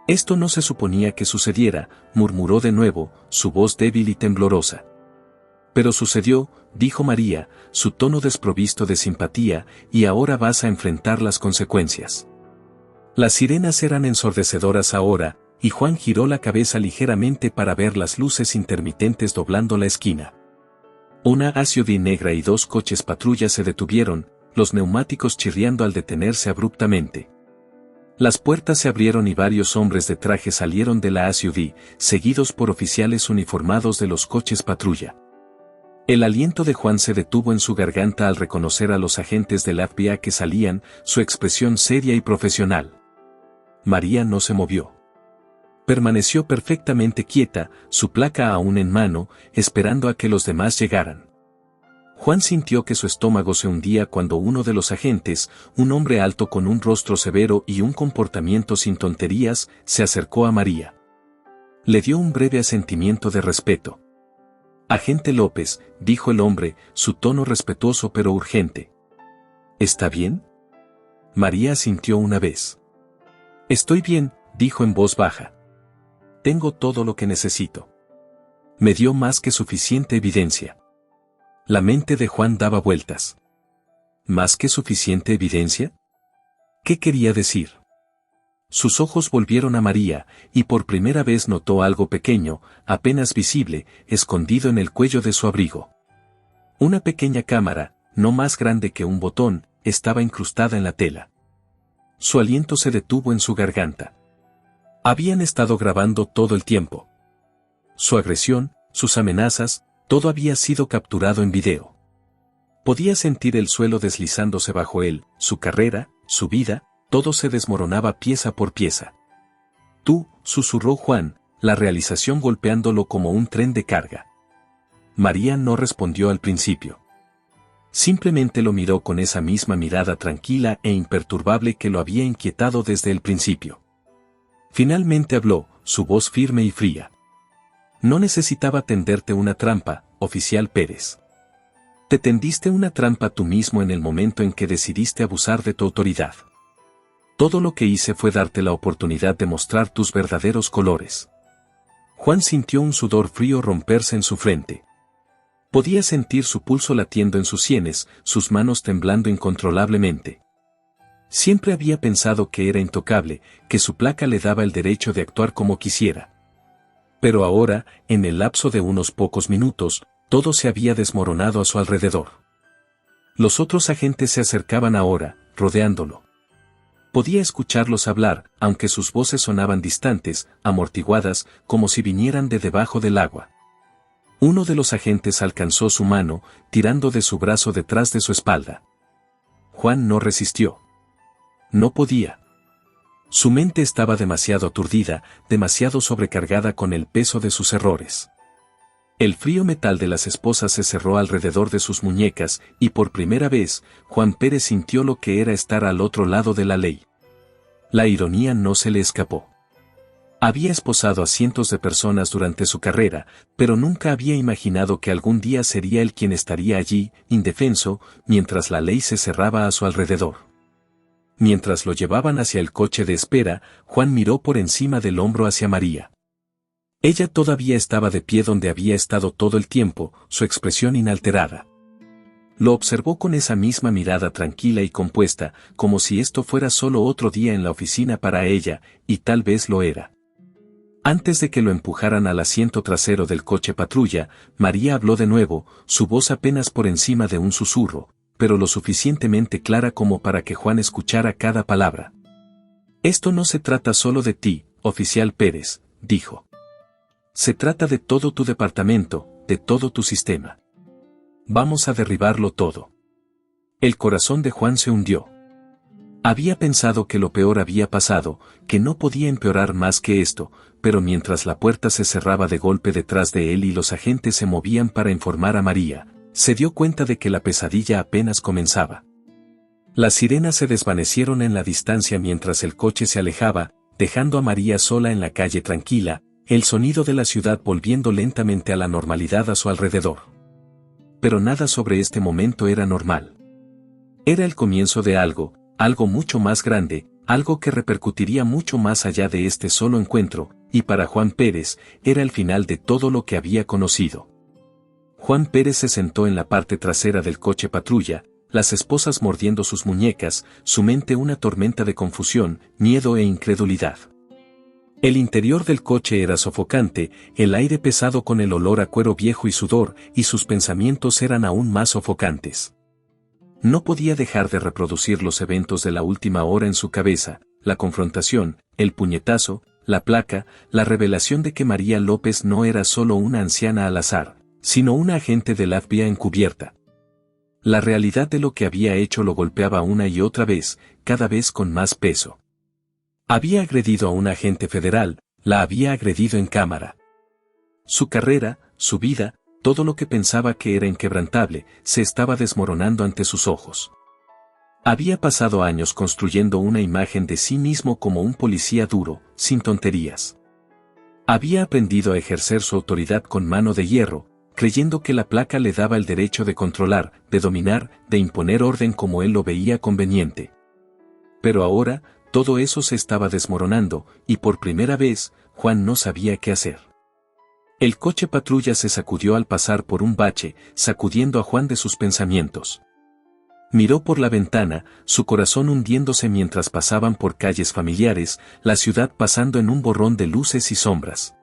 «Esto no se suponía que sucediera», murmuró de nuevo, su voz débil y temblorosa. «Pero sucedió», dijo María, su tono desprovisto de simpatía, «y ahora vas a enfrentar las consecuencias». Las sirenas eran ensordecedoras ahora, y Juan giró la cabeza ligeramente para ver las luces intermitentes doblando la esquina. Una SUV negra y 2 coches patrulla se detuvieron, los neumáticos chirriando al detenerse abruptamente. Las puertas se abrieron y varios hombres de traje salieron de la SUV, seguidos por oficiales uniformados de los coches patrulla. El aliento de Juan se detuvo en su garganta al reconocer a los agentes del FBI que salían, su expresión seria y profesional. María no se movió. Permaneció perfectamente quieta, su placa aún en mano, esperando a que los demás llegaran. Juan sintió que su estómago se hundía cuando uno de los agentes, un hombre alto con un rostro severo y un comportamiento sin tonterías, se acercó a María. Le dio un breve asentimiento de respeto. «Agente López», dijo el hombre, su tono respetuoso pero urgente. «¿Está bien?». María asintió una vez. «Estoy bien», dijo en voz baja. «Tengo todo lo que necesito. Me dio más que suficiente evidencia». La mente de Juan daba vueltas. ¿Más que suficiente evidencia? ¿Qué quería decir? Sus ojos volvieron a María, y por primera vez notó algo pequeño, apenas visible, escondido en el cuello de su abrigo. Una pequeña cámara, no más grande que un botón, estaba incrustada en la tela. Su aliento se detuvo en su garganta. Habían estado grabando todo el tiempo. Su agresión, sus amenazas, todo había sido capturado en video. Podía sentir el suelo deslizándose bajo él, su carrera, su vida, todo se desmoronaba pieza por pieza. «Tú», susurró Juan, la realización golpeándolo como un tren de carga. María no respondió al principio. Simplemente lo miró con esa misma mirada tranquila e imperturbable que lo había inquietado desde el principio. Finalmente habló, su voz firme y fría. «No necesitaba tenderte una trampa, oficial Pérez. Te tendiste una trampa tú mismo en el momento en que decidiste abusar de tu autoridad. Todo lo que hice fue darte la oportunidad de mostrar tus verdaderos colores». Juan sintió un sudor frío romperse en su frente. Podía sentir su pulso latiendo en sus sienes, sus manos temblando incontrolablemente. Siempre había pensado que era intocable, que su placa le daba el derecho de actuar como quisiera. Pero ahora, en el lapso de unos pocos minutos, todo se había desmoronado a su alrededor. Los otros agentes se acercaban ahora, rodeándolo. Podía escucharlos hablar, aunque sus voces sonaban distantes, amortiguadas, como si vinieran de debajo del agua. Uno de los agentes alcanzó su mano, tirando de su brazo detrás de su espalda. Juan no resistió. No podía. Su mente estaba demasiado aturdida, demasiado sobrecargada con el peso de sus errores. El frío metal de las esposas se cerró alrededor de sus muñecas, y por primera vez, Juan Pérez sintió lo que era estar al otro lado de la ley. La ironía no se le escapó. Había esposado a cientos de personas durante su carrera, pero nunca había imaginado que algún día sería él quien estaría allí, indefenso, mientras la ley se cerraba a su alrededor. Mientras lo llevaban hacia el coche de espera, Juan miró por encima del hombro hacia María. Ella todavía estaba de pie donde había estado todo el tiempo, su expresión inalterada. Lo observó con esa misma mirada tranquila y compuesta, como si esto fuera solo otro día en la oficina para ella, y tal vez lo era. Antes de que lo empujaran al asiento trasero del coche patrulla, María habló de nuevo, su voz apenas por encima de un susurro, pero lo suficientemente clara como para que Juan escuchara cada palabra. «Esto no se trata solo de ti, oficial Pérez», dijo. «Se trata de todo tu departamento, de todo tu sistema. Vamos a derribarlo todo». El corazón de Juan se hundió. Había pensado que lo peor había pasado, que no podía empeorar más que esto, pero mientras la puerta se cerraba de golpe detrás de él y los agentes se movían para informar a María, se dio cuenta de que la pesadilla apenas comenzaba. Las sirenas se desvanecieron en la distancia mientras el coche se alejaba, dejando a María sola en la calle tranquila, el sonido de la ciudad volviendo lentamente a la normalidad a su alrededor. Pero nada sobre este momento era normal. Era el comienzo de algo mucho más grande, algo que repercutiría mucho más allá de este solo encuentro, y para Juan Pérez, era el final de todo lo que había conocido. Juan Pérez se sentó en la parte trasera del coche patrulla, las esposas mordiendo sus muñecas, su mente una tormenta de confusión, miedo e incredulidad. El interior del coche era sofocante, el aire pesado con el olor a cuero viejo y sudor, y sus pensamientos eran aún más sofocantes. No podía dejar de reproducir los eventos de la última hora en su cabeza, la confrontación, el puñetazo, la placa, la revelación de que María López no era solo una anciana al azar, sino una agente de la FBI encubierta. La realidad de lo que había hecho lo golpeaba una y otra vez, cada vez con más peso. Había agredido a un agente federal, la había agredido en cámara. Su carrera, su vida, todo lo que pensaba que era inquebrantable, se estaba desmoronando ante sus ojos. Había pasado años construyendo una imagen de sí mismo como un policía duro, sin tonterías. Había aprendido a ejercer su autoridad con mano de hierro, creyendo que la placa le daba el derecho de controlar, de dominar, de imponer orden como él lo veía conveniente. Pero ahora, todo eso se estaba desmoronando, y por primera vez, Juan no sabía qué hacer. El coche patrulla se sacudió al pasar por un bache, sacudiendo a Juan de sus pensamientos. Miró por la ventana, su corazón hundiéndose mientras pasaban por calles familiares, la ciudad pasando en un borrón de luces y sombras.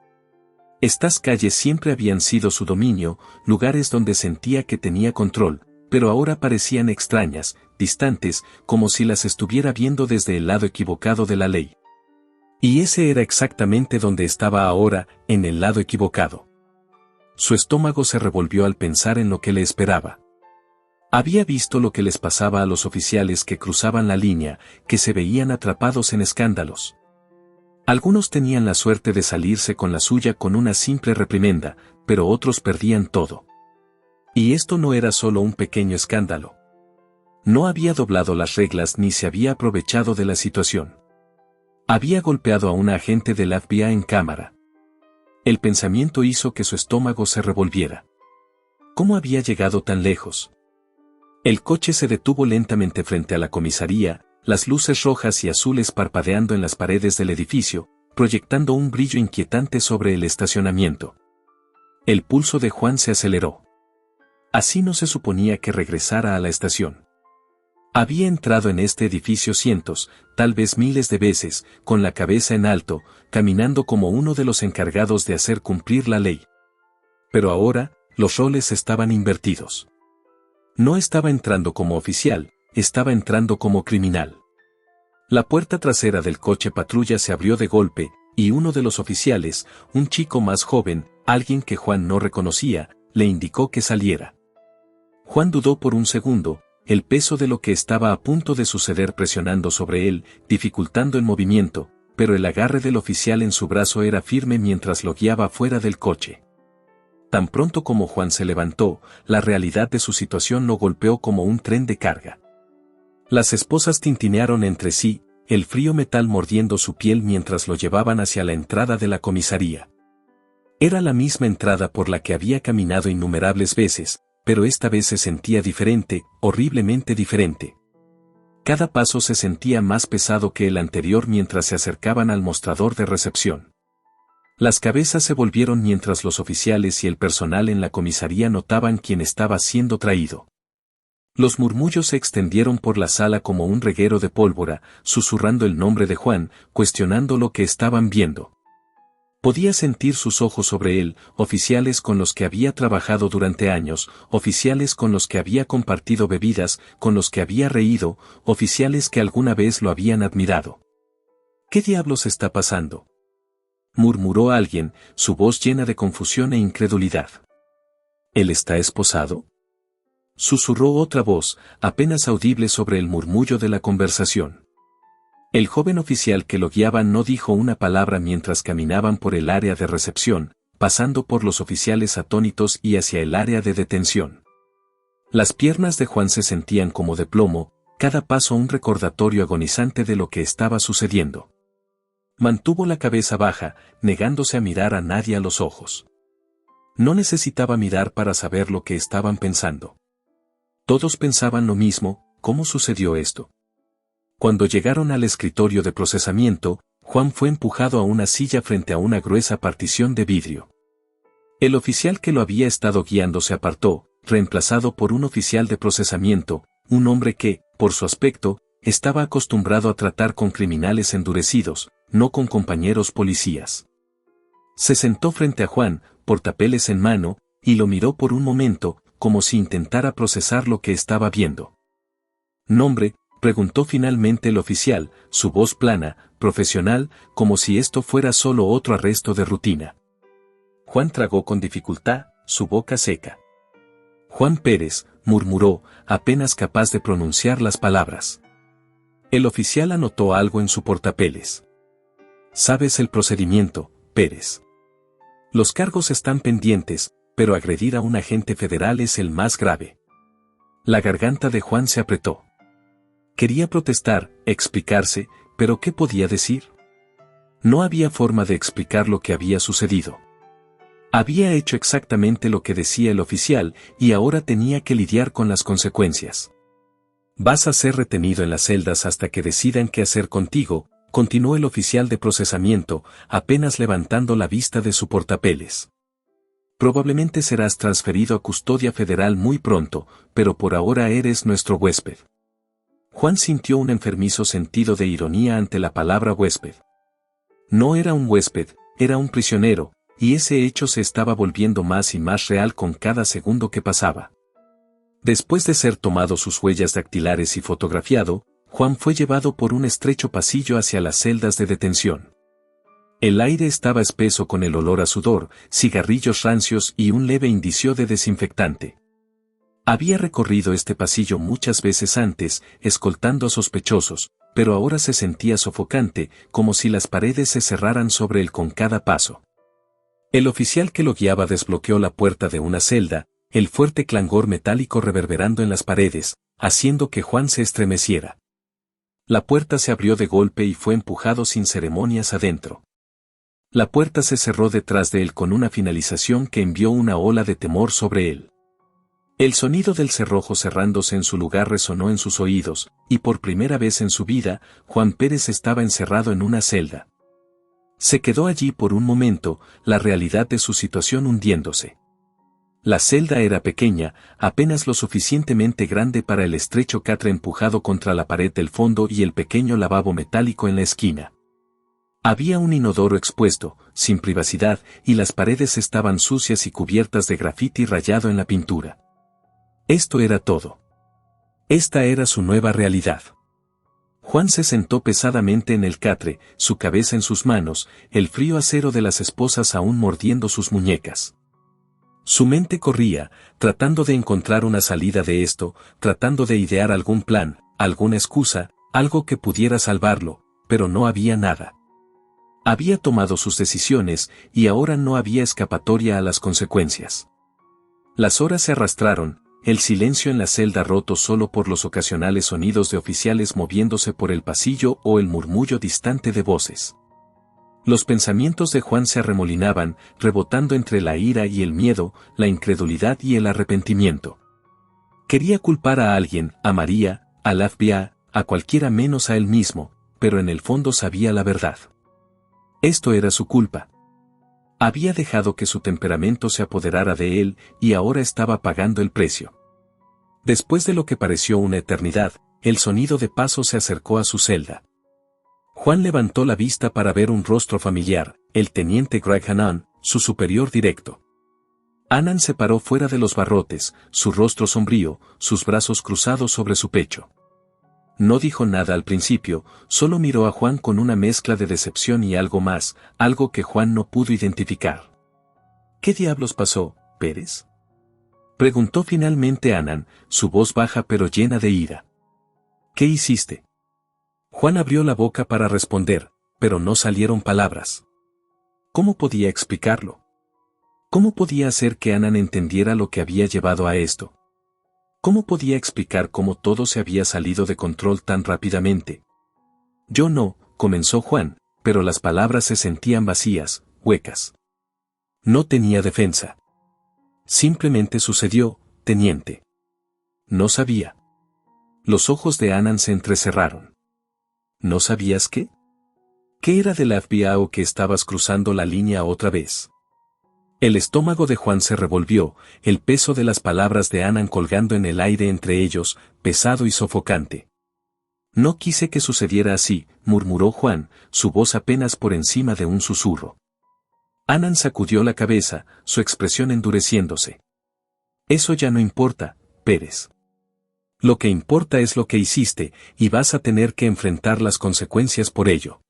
Estas calles siempre habían sido su dominio, lugares donde sentía que tenía control, pero ahora parecían extrañas, distantes, como si las estuviera viendo desde el lado equivocado de la ley. Y ese era exactamente donde estaba ahora, en el lado equivocado. Su estómago se revolvió al pensar en lo que le esperaba. Había visto lo que les pasaba a los oficiales que cruzaban la línea, que se veían atrapados en escándalos. Algunos tenían la suerte de salirse con la suya con una simple reprimenda, pero otros perdían todo. Y esto no era solo un pequeño escándalo. No había doblado las reglas ni se había aprovechado de la situación. Había golpeado a un agente del FBI en cámara. El pensamiento hizo que su estómago se revolviera. ¿Cómo había llegado tan lejos? El coche se detuvo lentamente frente a la comisaría, las luces rojas y azules parpadeando en las paredes del edificio, proyectando un brillo inquietante sobre el estacionamiento. El pulso de Juan se aceleró. Así no se suponía que regresara a la estación. Había entrado en este edificio cientos, tal vez miles de veces, con la cabeza en alto, caminando como uno de los encargados de hacer cumplir la ley. Pero ahora, los roles estaban invertidos. No estaba entrando como oficial, estaba entrando como criminal. La puerta trasera del coche patrulla se abrió de golpe, y uno de los oficiales, un chico más joven, alguien que Juan no reconocía, le indicó que saliera. Juan dudó por un segundo, el peso de lo que estaba a punto de suceder presionando sobre él, dificultando el movimiento, pero el agarre del oficial en su brazo era firme mientras lo guiaba fuera del coche. Tan pronto como Juan se levantó, la realidad de su situación lo golpeó como un tren de carga. Las esposas tintinearon entre sí, el frío metal mordiendo su piel mientras lo llevaban hacia la entrada de la comisaría. Era la misma entrada por la que había caminado innumerables veces, pero esta vez se sentía diferente, horriblemente diferente. Cada paso se sentía más pesado que el anterior mientras se acercaban al mostrador de recepción. Las cabezas se volvieron mientras los oficiales y el personal en la comisaría notaban quién estaba siendo traído. Los murmullos se extendieron por la sala como un reguero de pólvora, susurrando el nombre de Juan, cuestionando lo que estaban viendo. Podía sentir sus ojos sobre él, oficiales con los que había trabajado durante años, oficiales con los que había compartido bebidas, con los que había reído, oficiales que alguna vez lo habían admirado. ¿Qué diablos está pasando?, murmuró alguien, su voz llena de confusión e incredulidad. ¿Él está esposado?, susurró otra voz, apenas audible sobre el murmullo de la conversación. El joven oficial que lo guiaba no dijo una palabra mientras caminaban por el área de recepción, pasando por los oficiales atónitos y hacia el área de detención. Las piernas de Juan se sentían como de plomo, cada paso un recordatorio agonizante de lo que estaba sucediendo. Mantuvo la cabeza baja, negándose a mirar a nadie a los ojos. No necesitaba mirar para saber lo que estaban pensando. Todos pensaban lo mismo. ¿Cómo sucedió esto? Cuando llegaron al escritorio de procesamiento, Juan fue empujado a una silla frente a una gruesa partición de vidrio. El oficial que lo había estado guiando se apartó, reemplazado por un oficial de procesamiento, un hombre que, por su aspecto, estaba acostumbrado a tratar con criminales endurecidos, no con compañeros policías. Se sentó frente a Juan, portapapeles en mano, y lo miró por un momento, como si intentara procesar lo que estaba viendo. Nombre: Preguntó finalmente el oficial, su voz plana, profesional, como si esto fuera solo otro arresto de rutina. Juan tragó con dificultad, su boca seca. Juan Pérez, murmuró, apenas capaz de pronunciar las palabras. El oficial anotó algo en su portapapeles. Sabes el procedimiento, Pérez. Los cargos están pendientes, pero agredir a un agente federal es el más grave. La garganta de Juan se apretó. Quería protestar, explicarse, pero ¿qué podía decir? No había forma de explicar lo que había sucedido. Había hecho exactamente lo que decía el oficial y ahora tenía que lidiar con las consecuencias. Vas a ser retenido en las celdas hasta que decidan qué hacer contigo, continuó el oficial de procesamiento, apenas levantando la vista de su portapapeles. Probablemente serás transferido a custodia federal muy pronto, pero por ahora eres nuestro huésped. Juan sintió un enfermizo sentido de ironía ante la palabra huésped. No era un huésped, era un prisionero, y ese hecho se estaba volviendo más y más real con cada segundo que pasaba. Después de ser tomado sus huellas dactilares y fotografiado, Juan fue llevado por un estrecho pasillo hacia las celdas de detención. El aire estaba espeso con el olor a sudor, cigarrillos rancios y un leve indicio de desinfectante. Había recorrido este pasillo muchas veces antes, escoltando a sospechosos, pero ahora se sentía sofocante, como si las paredes se cerraran sobre él con cada paso. El oficial que lo guiaba desbloqueó la puerta de una celda, el fuerte clangor metálico reverberando en las paredes, haciendo que Juan se estremeciera. La puerta se abrió de golpe y fue empujado sin ceremonias adentro. La puerta se cerró detrás de él con una finalización que envió una ola de temor sobre él. El sonido del cerrojo cerrándose en su lugar resonó en sus oídos, y por primera vez en su vida, Juan Pérez estaba encerrado en una celda. Se quedó allí por un momento, la realidad de su situación hundiéndose. La celda era pequeña, apenas lo suficientemente grande para el estrecho catre empujado contra la pared del fondo y el pequeño lavabo metálico en la esquina. Había un inodoro expuesto, sin privacidad, y las paredes estaban sucias y cubiertas de grafiti rayado en la pintura. Esto era todo. Esta era su nueva realidad. Juan se sentó pesadamente en el catre, su cabeza en sus manos, el frío acero de las esposas aún mordiendo sus muñecas. Su mente corría, tratando de encontrar una salida de esto, tratando de idear algún plan, alguna excusa, algo que pudiera salvarlo, pero no había nada. Había tomado sus decisiones y ahora no había escapatoria a las consecuencias. Las horas se arrastraron, el silencio en la celda roto solo por los ocasionales sonidos de oficiales moviéndose por el pasillo o el murmullo distante de voces. Los pensamientos de Juan se arremolinaban, rebotando entre la ira y el miedo, la incredulidad y el arrepentimiento. Quería culpar a alguien, a María, al FBI, a cualquiera menos a él mismo, pero en el fondo sabía la verdad. Esto era su culpa. Había dejado que su temperamento se apoderara de él y ahora estaba pagando el precio. Después de lo que pareció una eternidad, el sonido de pasos se acercó a su celda. Juan levantó la vista para ver un rostro familiar, el teniente Greg Hannan, su superior directo. Hannan se paró fuera de los barrotes, su rostro sombrío, sus brazos cruzados sobre su pecho. No dijo nada al principio, solo miró a Juan con una mezcla de decepción y algo más, algo que Juan no pudo identificar. ¿Qué diablos pasó, Pérez? Preguntó finalmente Hannan, su voz baja pero llena de ira. ¿Qué hiciste? Juan abrió la boca para responder, pero no salieron palabras. ¿Cómo podía explicarlo? ¿Cómo podía hacer que Hannan entendiera lo que había llevado a esto? ¿Cómo podía explicar cómo todo se había salido de control tan rápidamente? Yo no, comenzó Juan, pero las palabras se sentían vacías, huecas. No tenía defensa. Simplemente sucedió, teniente. No sabía. Los ojos de Hannan se entrecerraron. ¿No sabías qué? ¿Qué era del FBI o que estabas cruzando la línea otra vez? El estómago de Juan se revolvió, el peso de las palabras de Hannan colgando en el aire entre ellos, pesado y sofocante. No quise que sucediera así, murmuró Juan, su voz apenas por encima de un susurro. Hannan sacudió la cabeza, su expresión endureciéndose. Eso ya no importa, Pérez. Lo que importa es lo que hiciste, y vas a tener que enfrentar las consecuencias por ello.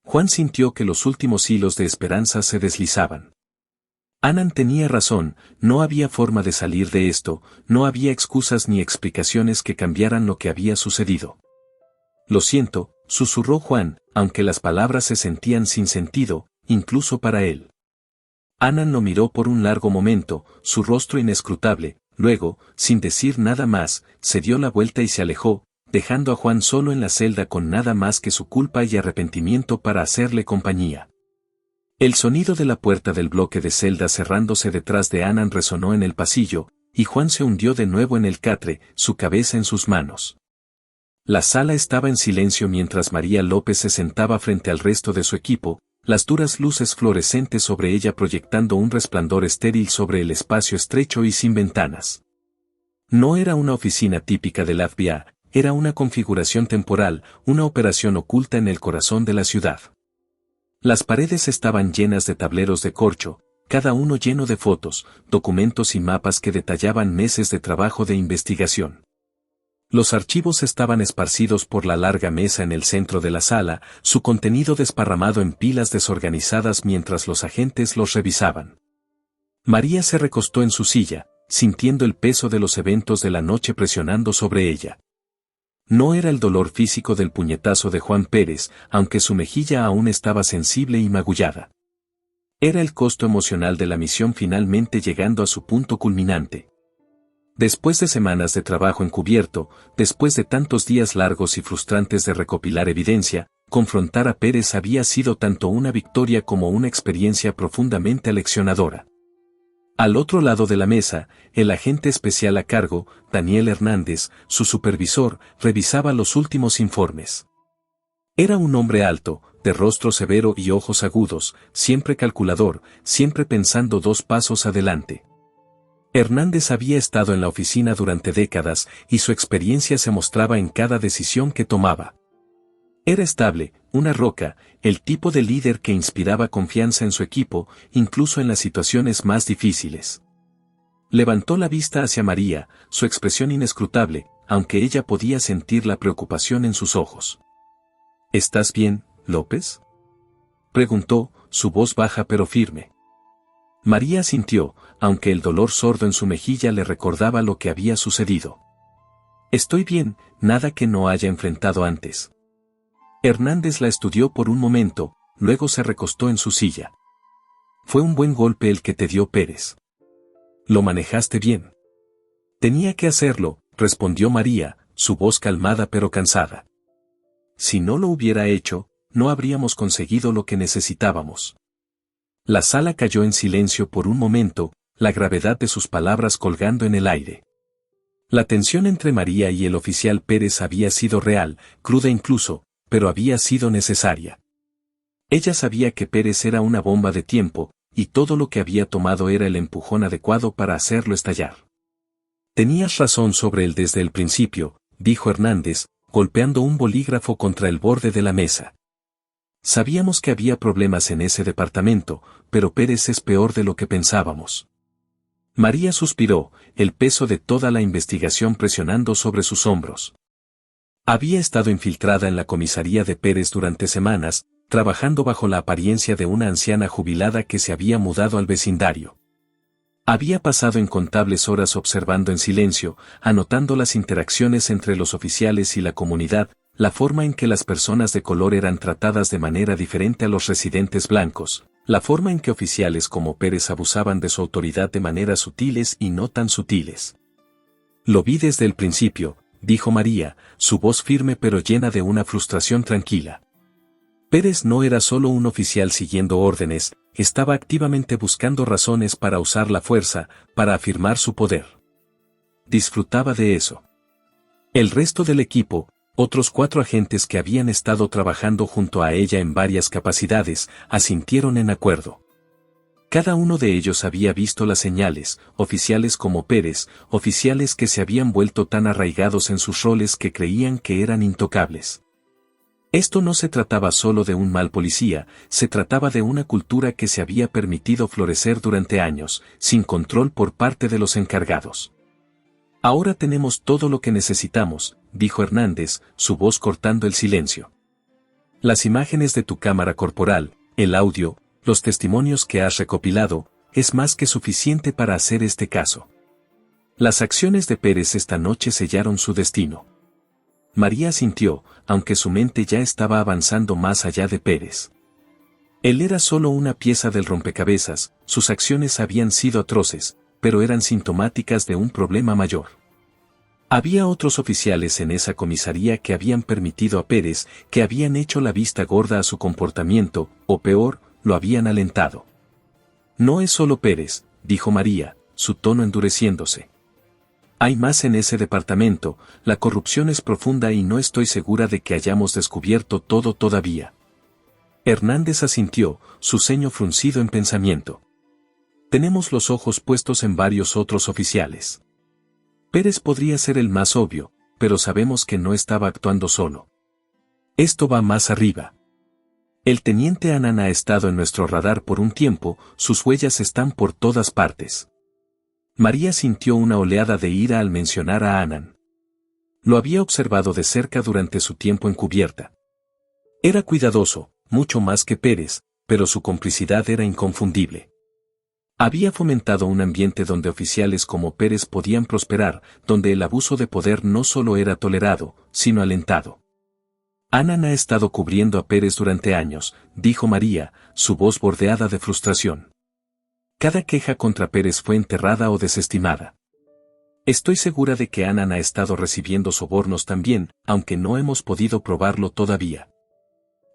Juan sintió que los últimos hilos de esperanza se deslizaban. Annan tenía razón, no había forma de salir de esto, no había excusas ni explicaciones que cambiaran lo que había sucedido. Lo siento, susurró Juan, aunque las palabras se sentían sin sentido, incluso para él. Annan lo miró por un largo momento, su rostro inescrutable, luego, sin decir nada más, se dio la vuelta y se alejó, dejando a Juan solo en la celda con nada más que su culpa y arrepentimiento para hacerle compañía. El sonido de la puerta del bloque de celda cerrándose detrás de Annan resonó en el pasillo, y Juan se hundió de nuevo en el catre, su cabeza en sus manos. La sala estaba en silencio mientras María López se sentaba frente al resto de su equipo, las duras luces fluorescentes sobre ella proyectando un resplandor estéril sobre el espacio estrecho y sin ventanas. No era una oficina típica del FBI, era una configuración temporal, una operación oculta en el corazón de la ciudad. Las paredes estaban llenas de tableros de corcho, cada uno lleno de fotos, documentos y mapas que detallaban meses de trabajo de investigación. Los archivos estaban esparcidos por la larga mesa en el centro de la sala, su contenido desparramado en pilas desorganizadas mientras los agentes los revisaban. María se recostó en su silla, sintiendo el peso de los eventos de la noche presionando sobre ella. No era el dolor físico del puñetazo de Juan Pérez, aunque su mejilla aún estaba sensible y magullada. Era el costo emocional de la misión finalmente llegando a su punto culminante. Después de semanas de trabajo encubierto, después de tantos días largos y frustrantes de recopilar evidencia, confrontar a Pérez había sido tanto una victoria como una experiencia profundamente aleccionadora. Al otro lado de la mesa, el agente especial a cargo, Daniel Hernández, su supervisor, revisaba los últimos informes. Era un hombre alto, de rostro severo y ojos agudos, siempre calculador, siempre pensando 2 pasos adelante. Hernández había estado en la oficina durante décadas y su experiencia se mostraba en cada decisión que tomaba. Era estable, una roca, el tipo de líder que inspiraba confianza en su equipo, incluso en las situaciones más difíciles. Levantó la vista hacia María, su expresión inescrutable, aunque ella podía sentir la preocupación en sus ojos. ¿Estás bien, López?, preguntó, su voz baja pero firme. María asintió, aunque el dolor sordo en su mejilla le recordaba lo que había sucedido. Estoy bien, nada que no haya enfrentado antes. Hernández la estudió por un momento, luego se recostó en su silla. Fue un buen golpe el que te dio Pérez. Lo manejaste bien. Tenía que hacerlo, respondió María, su voz calmada pero cansada. Si no lo hubiera hecho, no habríamos conseguido lo que necesitábamos. La sala cayó en silencio por un momento, la gravedad de sus palabras colgando en el aire. La tensión entre María y el oficial Pérez había sido real, cruda incluso, pero había sido necesaria. Ella sabía que Pérez era una bomba de tiempo, y todo lo que había tomado era el empujón adecuado para hacerlo estallar. Tenías razón sobre él desde el principio, dijo Hernández, golpeando un bolígrafo contra el borde de la mesa. Sabíamos que había problemas en ese departamento, pero Pérez es peor de lo que pensábamos. María suspiró, el peso de toda la investigación presionando sobre sus hombros. Había estado infiltrada en la comisaría de Pérez durante semanas, trabajando bajo la apariencia de una anciana jubilada que se había mudado al vecindario. Había pasado incontables horas observando en silencio, anotando las interacciones entre los oficiales y la comunidad, la forma en que las personas de color eran tratadas de manera diferente a los residentes blancos, la forma en que oficiales como Pérez abusaban de su autoridad de maneras sutiles y no tan sutiles. Lo vi desde el principio, dijo María, su voz firme pero llena de una frustración tranquila. Pérez no era solo un oficial siguiendo órdenes, estaba activamente buscando razones para usar la fuerza, para afirmar su poder. Disfrutaba de eso. El resto del equipo, otros 4 agentes que habían estado trabajando junto a ella en varias capacidades, asintieron en acuerdo. Cada uno de ellos había visto las señales, oficiales como Pérez, oficiales que se habían vuelto tan arraigados en sus roles que creían que eran intocables. Esto no se trataba solo de un mal policía, se trataba de una cultura que se había permitido florecer durante años, sin control por parte de los encargados. Ahora tenemos todo lo que necesitamos, dijo Hernández, su voz cortando el silencio. Las imágenes de tu cámara corporal, el audio, los testimonios que has recopilado, es más que suficiente para hacer este caso. Las acciones de Pérez esta noche sellaron su destino. María asintió, aunque su mente ya estaba avanzando más allá de Pérez. Él era solo una pieza del rompecabezas, sus acciones habían sido atroces, pero eran sintomáticas de un problema mayor. Había otros oficiales en esa comisaría que habían permitido a Pérez, que habían hecho la vista gorda a su comportamiento, o peor, lo habían alentado. No es solo Pérez, dijo María, su tono endureciéndose. Hay más en ese departamento, la corrupción es profunda y no estoy segura de que hayamos descubierto todo todavía. Hernández asintió, su ceño fruncido en pensamiento. Tenemos los ojos puestos en varios otros oficiales. Pérez podría ser el más obvio, pero sabemos que no estaba actuando solo. Esto va más arriba. El teniente Annan ha estado en nuestro radar por un tiempo, sus huellas están por todas partes. María sintió una oleada de ira al mencionar a Annan. Lo había observado de cerca durante su tiempo encubierta. Era cuidadoso, mucho más que Pérez, pero su complicidad era inconfundible. Había fomentado un ambiente donde oficiales como Pérez podían prosperar, donde el abuso de poder no solo era tolerado, sino alentado. Annan ha estado cubriendo a Pérez durante años, dijo María, su voz bordeada de frustración. Cada queja contra Pérez fue enterrada o desestimada. Estoy segura de que Annan ha estado recibiendo sobornos también, aunque no hemos podido probarlo todavía.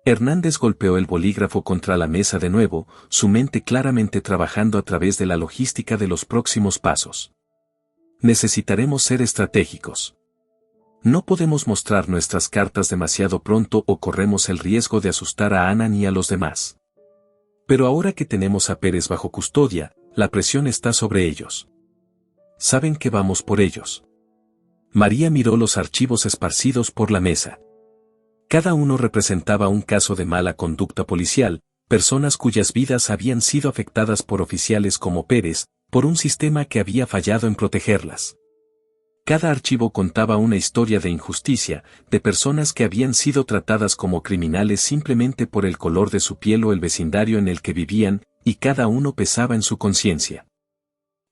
Hernández golpeó el bolígrafo contra la mesa de nuevo, su mente claramente trabajando a través de la logística de los próximos pasos. Necesitaremos ser estratégicos. No podemos mostrar nuestras cartas demasiado pronto o corremos el riesgo de asustar a Annan y a los demás. Pero ahora que tenemos a Pérez bajo custodia, la presión está sobre ellos. Saben que vamos por ellos. María miró los archivos esparcidos por la mesa. Cada uno representaba un caso de mala conducta policial, personas cuyas vidas habían sido afectadas por oficiales como Pérez, por un sistema que había fallado en protegerlas. Cada archivo contaba una historia de injusticia, de personas que habían sido tratadas como criminales simplemente por el color de su piel o el vecindario en el que vivían, y cada uno pesaba en su conciencia.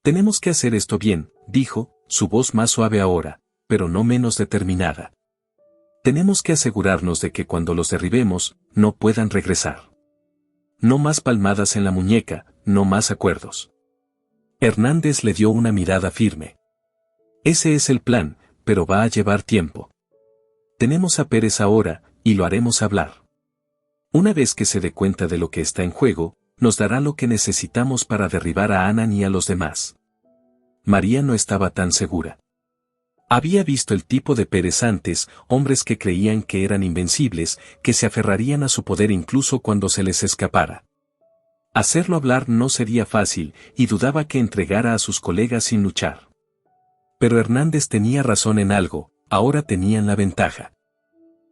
Tenemos que hacer esto bien, dijo, su voz más suave ahora, pero no menos determinada. Tenemos que asegurarnos de que cuando los derribemos, no puedan regresar. No más palmadas en la muñeca, no más acuerdos. Hernández le dio una mirada firme. Ese es el plan, pero va a llevar tiempo. Tenemos a Pérez ahora, y lo haremos hablar. Una vez que se dé cuenta de lo que está en juego, nos dará lo que necesitamos para derribar a Annan y a los demás. María no estaba tan segura. Había visto el tipo de Pérez antes, hombres que creían que eran invencibles, que se aferrarían a su poder incluso cuando se les escapara. Hacerlo hablar no sería fácil, y dudaba que entregara a sus colegas sin luchar. Pero Hernández tenía razón en algo, ahora tenían la ventaja.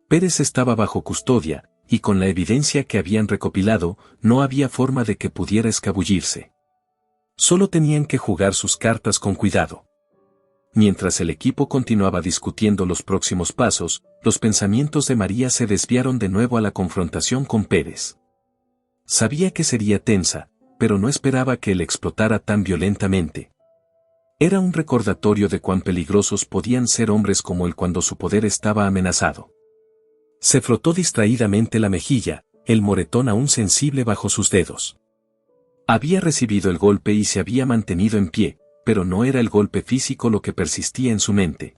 Pérez estaba bajo custodia, y con la evidencia que habían recopilado, no había forma de que pudiera escabullirse. Solo tenían que jugar sus cartas con cuidado. Mientras el equipo continuaba discutiendo los próximos pasos, los pensamientos de María se desviaron de nuevo a la confrontación con Pérez. Sabía que sería tensa, pero no esperaba que él explotara tan violentamente. Era un recordatorio de cuán peligrosos podían ser hombres como él cuando su poder estaba amenazado. Se frotó distraídamente la mejilla, el moretón aún sensible bajo sus dedos. Había recibido el golpe y se había mantenido en pie, pero no era el golpe físico lo que persistía en su mente.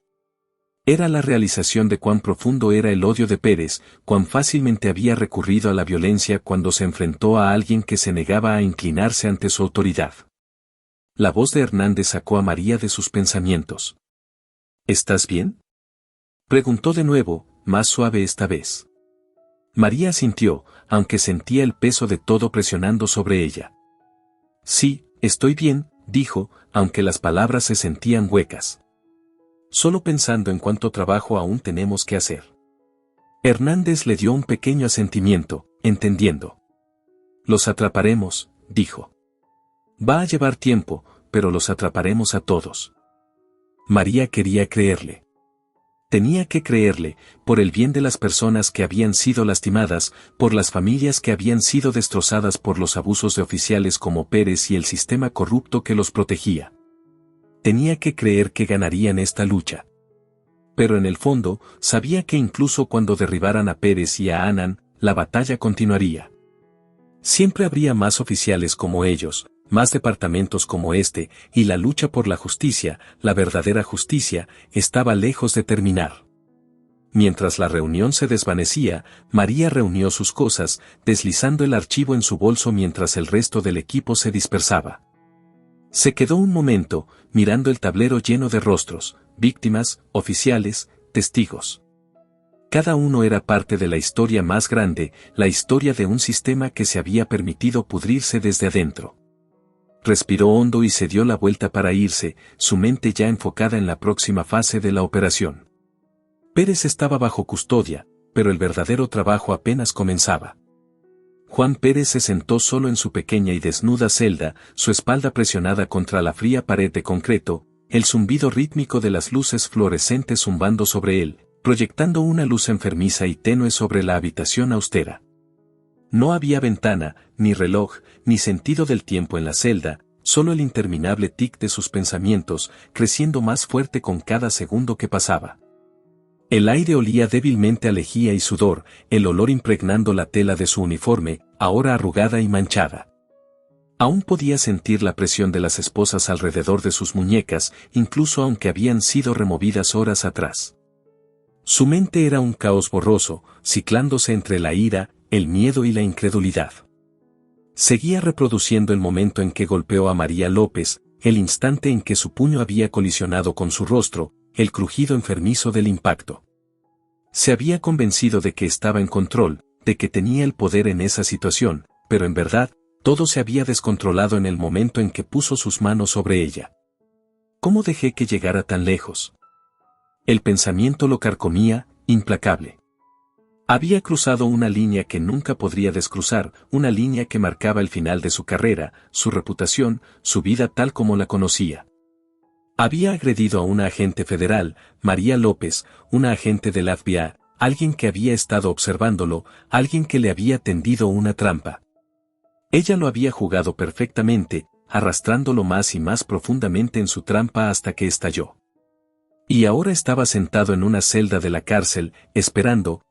Era la realización de cuán profundo era el odio de Pérez, cuán fácilmente había recurrido a la violencia cuando se enfrentó a alguien que se negaba a inclinarse ante su autoridad. La voz de Hernández sacó a María de sus pensamientos. ¿Estás bien?, preguntó de nuevo, más suave esta vez. María asintió, aunque sentía el peso de todo presionando sobre ella. Sí, estoy bien, dijo, aunque las palabras se sentían huecas. Solo pensando en cuánto trabajo aún tenemos que hacer. Hernández le dio un pequeño asentimiento, entendiendo. Los atraparemos, dijo. Va a llevar tiempo, pero los atraparemos a todos. María quería creerle. Tenía que creerle, por el bien de las personas que habían sido lastimadas, por las familias que habían sido destrozadas por los abusos de oficiales como Pérez y el sistema corrupto que los protegía. Tenía que creer que ganarían esta lucha. Pero en el fondo, sabía que incluso cuando derribaran a Pérez y a Annan, la batalla continuaría. Siempre habría más oficiales como ellos, más departamentos como este, y la lucha por la justicia, la verdadera justicia, estaba lejos de terminar. Mientras la reunión se desvanecía, María reunió sus cosas, deslizando el archivo en su bolso mientras el resto del equipo se dispersaba. Se quedó un momento, mirando el tablero lleno de rostros, víctimas, oficiales, testigos. Cada uno era parte de la historia más grande, la historia de un sistema que se había permitido pudrirse desde adentro. Respiró hondo y se dio la vuelta para irse, su mente ya enfocada en la próxima fase de la operación. Pérez estaba bajo custodia, pero el verdadero trabajo apenas comenzaba. Juan Pérez se sentó solo en su pequeña y desnuda celda, su espalda presionada contra la fría pared de concreto, el zumbido rítmico de las luces fluorescentes zumbando sobre él, proyectando una luz enfermiza y tenue sobre la habitación austera. No había ventana, ni reloj, ni sentido del tiempo en la celda, solo el interminable tic de sus pensamientos, creciendo más fuerte con cada segundo que pasaba. El aire olía débilmente a lejía y sudor, el olor impregnando la tela de su uniforme, ahora arrugada y manchada. Aún podía sentir la presión de las esposas alrededor de sus muñecas, incluso aunque habían sido removidas horas atrás. Su mente era un caos borroso, ciclándose entre la ira, el miedo y la incredulidad. Seguía reproduciendo el momento en que golpeó a María López, el instante en que su puño había colisionado con su rostro, el crujido enfermizo del impacto. Se había convencido de que estaba en control, de que tenía el poder en esa situación, pero en verdad, todo se había descontrolado en el momento en que puso sus manos sobre ella. ¿Cómo dejé que llegara tan lejos? El pensamiento lo carcomía, implacable. Había cruzado una línea que nunca podría descruzar, una línea que marcaba el final de su carrera, su reputación, su vida tal como la conocía. Había agredido a una agente federal, María López, una agente del FBI, alguien que había estado observándolo, alguien que le había tendido una trampa. Ella lo había jugado perfectamente, arrastrándolo más y más profundamente en su trampa hasta que estalló. Y ahora estaba sentado en una celda de la cárcel, esperando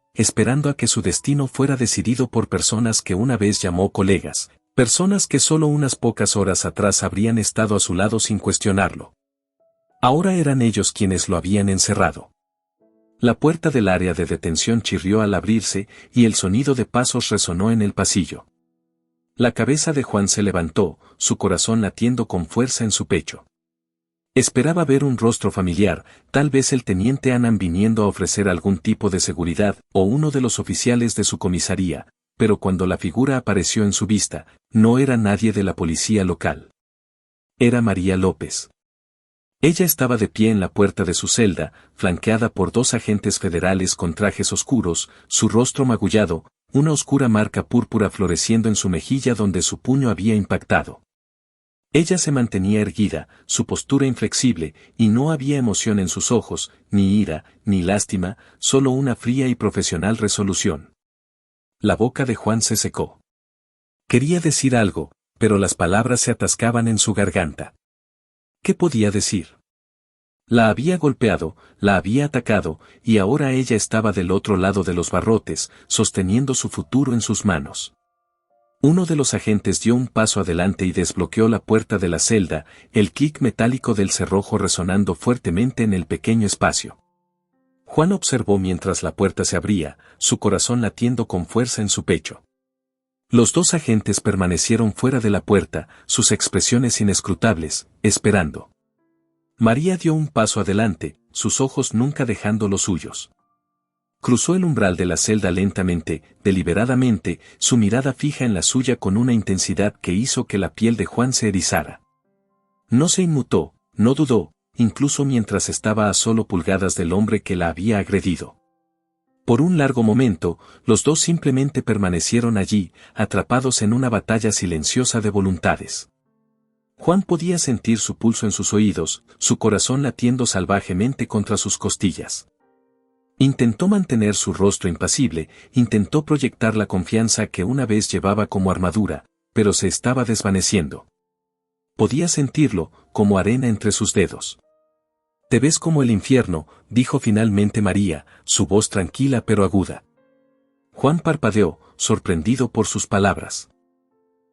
a que su destino fuera decidido por personas que una vez llamó colegas, personas que solo unas pocas horas atrás habrían estado a su lado sin cuestionarlo. Ahora eran ellos quienes lo habían encerrado. La puerta del área de detención chirrió al abrirse y el sonido de pasos resonó en el pasillo. La cabeza de Juan se levantó, su corazón latiendo con fuerza en su pecho. Esperaba ver un rostro familiar, tal vez el teniente Annan viniendo a ofrecer algún tipo de seguridad, o uno de los oficiales de su comisaría, pero cuando la figura apareció en su vista, no era nadie de la policía local. Era María López. Ella estaba de pie en la puerta de su celda, flanqueada por dos agentes federales con trajes oscuros, su rostro magullado, una oscura marca púrpura floreciendo en su mejilla donde su puño había impactado. Ella se mantenía erguida, su postura inflexible, y no había emoción en sus ojos, ni ira, ni lástima, solo una fría y profesional resolución. La boca de Juan se secó. Quería decir algo, pero las palabras se atascaban en su garganta. ¿Qué podía decir? La había golpeado, la había atacado, y ahora ella estaba del otro lado de los barrotes, sosteniendo su futuro en sus manos. Uno de los agentes dio un paso adelante y desbloqueó la puerta de la celda, el clic metálico del cerrojo resonando fuertemente en el pequeño espacio. Juan observó mientras la puerta se abría, su corazón latiendo con fuerza en su pecho. Los dos agentes permanecieron fuera de la puerta, sus expresiones inescrutables, esperando. María dio un paso adelante, sus ojos nunca dejando los suyos. Cruzó el umbral de la celda lentamente, deliberadamente, su mirada fija en la suya con una intensidad que hizo que la piel de Juan se erizara. No se inmutó, no dudó, incluso mientras estaba a solo pulgadas del hombre que la había agredido. Por un largo momento, los dos simplemente permanecieron allí, atrapados en una batalla silenciosa de voluntades. Juan podía sentir su pulso en sus oídos, su corazón latiendo salvajemente contra sus costillas. Intentó mantener su rostro impasible, intentó proyectar la confianza que una vez llevaba como armadura, pero se estaba desvaneciendo. Podía sentirlo, como arena entre sus dedos. «Te ves como el infierno», dijo finalmente María, su voz tranquila pero aguda. Juan parpadeó, sorprendido por sus palabras.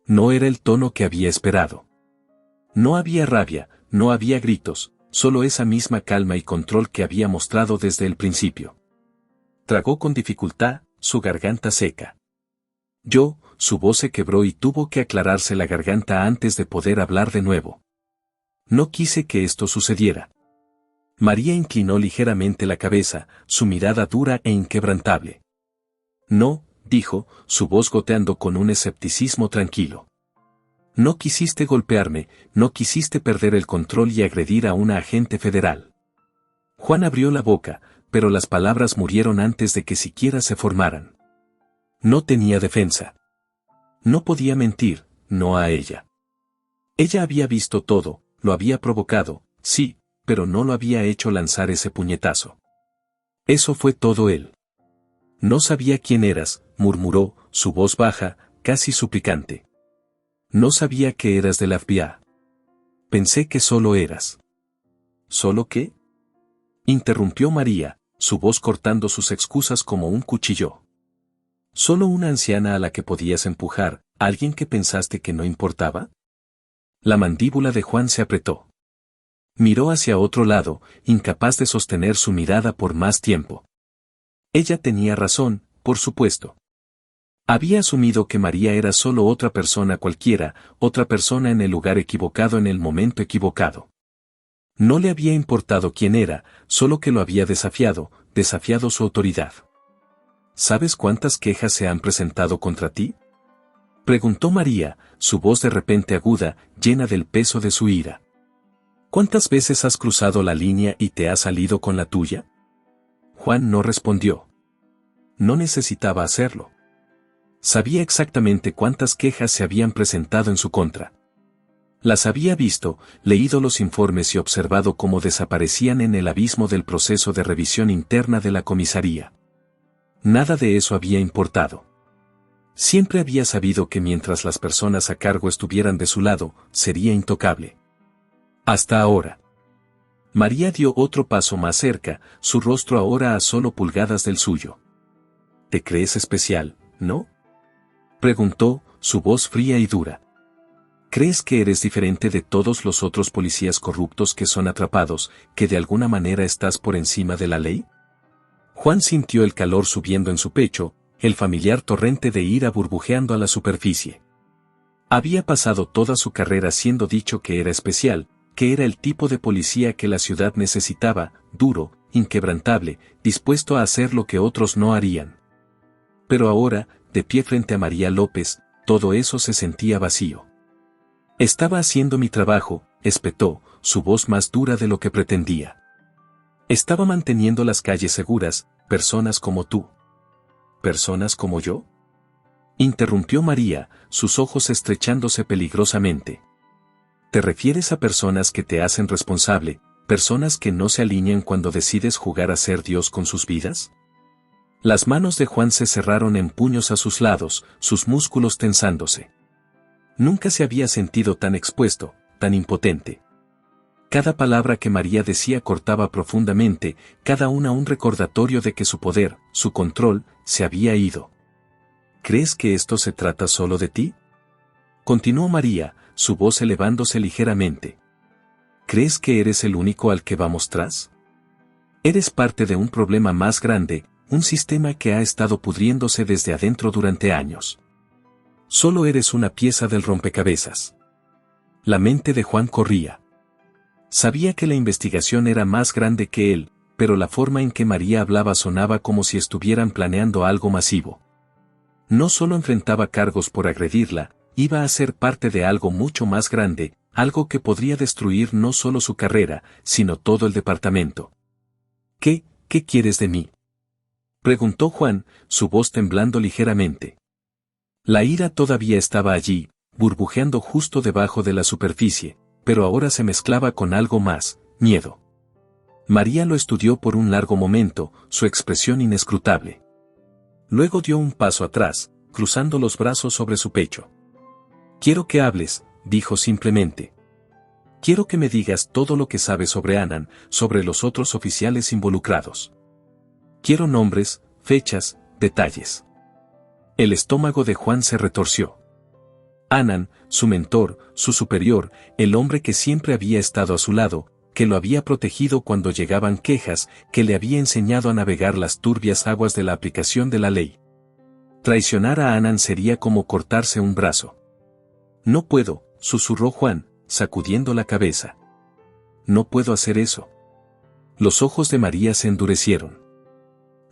No era el tono que había esperado. No había rabia, no había gritos, solo esa misma calma y control que había mostrado desde el principio. Tragó con dificultad, su garganta seca. Su voz se quebró y tuvo que aclararse la garganta antes de poder hablar de nuevo. No quise que esto sucediera. María inclinó ligeramente la cabeza, su mirada dura e inquebrantable. No, dijo, su voz goteando con un escepticismo tranquilo. No quisiste golpearme, no quisiste perder el control y agredir a una agente federal. Juan abrió la boca, pero las palabras murieron antes de que siquiera se formaran. No tenía defensa. No podía mentir, no a ella. Ella había visto todo, lo había provocado, sí, pero no lo había hecho lanzar ese puñetazo. Eso fue todo él. No sabía quién eras, murmuró, su voz baja, casi suplicante. No sabía que eras del FBI. Pensé que solo eras. ¿Solo qué? Interrumpió María, su voz cortando sus excusas como un cuchillo. ¿Solo una anciana a la que podías empujar, alguien que pensaste que no importaba? La mandíbula de Juan se apretó. Miró hacia otro lado, incapaz de sostener su mirada por más tiempo. Ella tenía razón, por supuesto. Había asumido que María era solo otra persona cualquiera, otra persona en el lugar equivocado en el momento equivocado. No le había importado quién era, solo que lo había desafiado su autoridad. ¿Sabes cuántas quejas se han presentado contra ti? Preguntó María, su voz de repente aguda, llena del peso de su ira. ¿Cuántas veces has cruzado la línea y te has salido con la tuya? Juan no respondió. No necesitaba hacerlo. Sabía exactamente cuántas quejas se habían presentado en su contra. Las había visto, leído los informes y observado cómo desaparecían en el abismo del proceso de revisión interna de la comisaría. Nada de eso había importado. Siempre había sabido que mientras las personas a cargo estuvieran de su lado, sería intocable. Hasta ahora. María dio otro paso más cerca, su rostro ahora a solo pulgadas del suyo. ¿Te crees especial, no? Preguntó, su voz fría y dura. ¿Crees que eres diferente de todos los otros policías corruptos que son atrapados, que de alguna manera estás por encima de la ley? Juan sintió el calor subiendo en su pecho, el familiar torrente de ira burbujeando a la superficie. Había pasado toda su carrera siendo dicho que era especial, que era el tipo de policía que la ciudad necesitaba, duro, inquebrantable, dispuesto a hacer lo que otros no harían. Pero ahora, de pie frente a María López, todo eso se sentía vacío. Estaba haciendo mi trabajo, espetó, su voz más dura de lo que pretendía. Estaba manteniendo las calles seguras, personas como tú. ¿Personas como yo? Interrumpió María, sus ojos estrechándose peligrosamente. ¿Te refieres a personas que te hacen responsable, personas que no se alinean cuando decides jugar a ser Dios con sus vidas? Las manos de Juan se cerraron en puños a sus lados, sus músculos tensándose. Nunca se había sentido tan expuesto, tan impotente. Cada palabra que María decía cortaba profundamente, cada una un recordatorio de que su poder, su control, se había ido. ¿Crees que esto se trata solo de ti? Continuó María, su voz elevándose ligeramente. ¿Crees que eres el único al que vamos tras? Eres parte de un problema más grande, un sistema que ha estado pudriéndose desde adentro durante años. Solo eres una pieza del rompecabezas. La mente de Juan corría. Sabía que la investigación era más grande que él, pero la forma en que María hablaba sonaba como si estuvieran planeando algo masivo. No solo enfrentaba cargos por agredirla, iba a ser parte de algo mucho más grande, algo que podría destruir no solo su carrera, sino todo el departamento. ¿Qué quieres de mí? Preguntó Juan, su voz temblando ligeramente. La ira todavía estaba allí, burbujeando justo debajo de la superficie, pero ahora se mezclaba con algo más, miedo. María lo estudió por un largo momento, su expresión inescrutable. Luego dio un paso atrás, cruzando los brazos sobre su pecho. «Quiero que hables», dijo simplemente. «Quiero que me digas todo lo que sabes sobre Annan, sobre los otros oficiales involucrados. Quiero nombres, fechas, detalles». El estómago de Juan se retorció. Annan, su mentor, su superior, el hombre que siempre había estado a su lado, que lo había protegido cuando llegaban quejas, que le había enseñado a navegar las turbias aguas de la aplicación de la ley. Traicionar a Annan sería como cortarse un brazo. «No puedo», susurró Juan, sacudiendo la cabeza. «No puedo hacer eso». Los ojos de María se endurecieron.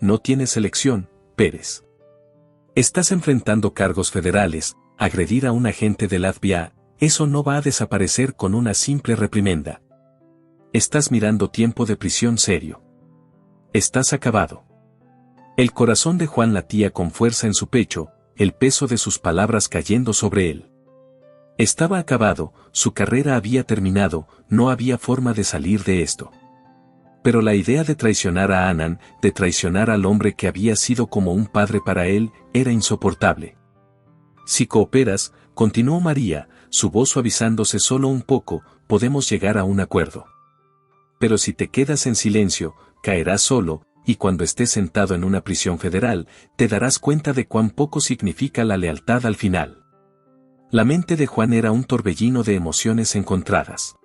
«No tienes elección, Pérez. Estás enfrentando cargos federales, agredir a un agente del FBI, eso no va a desaparecer con una simple reprimenda. Estás mirando tiempo de prisión serio. Estás acabado». El corazón de Juan latía con fuerza en su pecho, el peso de sus palabras cayendo sobre él. Estaba acabado, su carrera había terminado, no había forma de salir de esto. Pero la idea de traicionar a Annan, de traicionar al hombre que había sido como un padre para él, era insoportable. «Si cooperas», continuó María, su voz suavizándose solo un poco, «podemos llegar a un acuerdo. Pero si te quedas en silencio, caerás solo, y cuando estés sentado en una prisión federal, te darás cuenta de cuán poco significa la lealtad al final». La mente de Juan era un torbellino de emociones encontradas.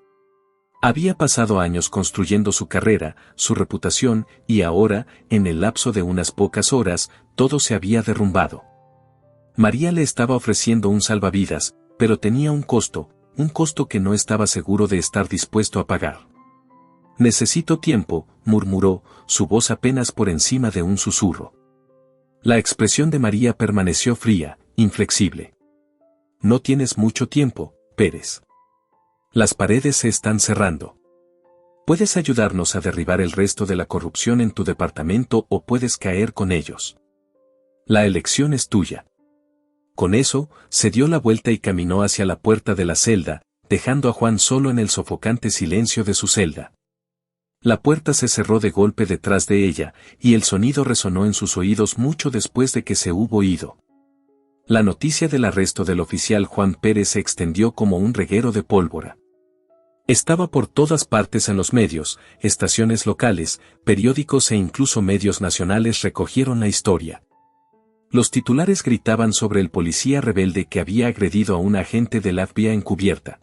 Había pasado años construyendo su carrera, su reputación, y ahora, en el lapso de unas pocas horas, todo se había derrumbado. María le estaba ofreciendo un salvavidas, pero tenía un costo que no estaba seguro de estar dispuesto a pagar. «Necesito tiempo», murmuró, su voz apenas por encima de un susurro. La expresión de María permaneció fría, inflexible. «No tienes mucho tiempo, Pérez. Las paredes se están cerrando. Puedes ayudarnos a derribar el resto de la corrupción en tu departamento o puedes caer con ellos. La elección es tuya». Con eso, se dio la vuelta y caminó hacia la puerta de la celda, dejando a Juan solo en el sofocante silencio de su celda. La puerta se cerró de golpe detrás de ella, y el sonido resonó en sus oídos mucho después de que se hubo ido. La noticia del arresto del oficial Juan Pérez se extendió como un reguero de pólvora. Estaba por todas partes en los medios, estaciones locales, periódicos e incluso medios nacionales recogieron la historia. Los titulares gritaban sobre el policía rebelde que había agredido a un agente del FBI encubierta.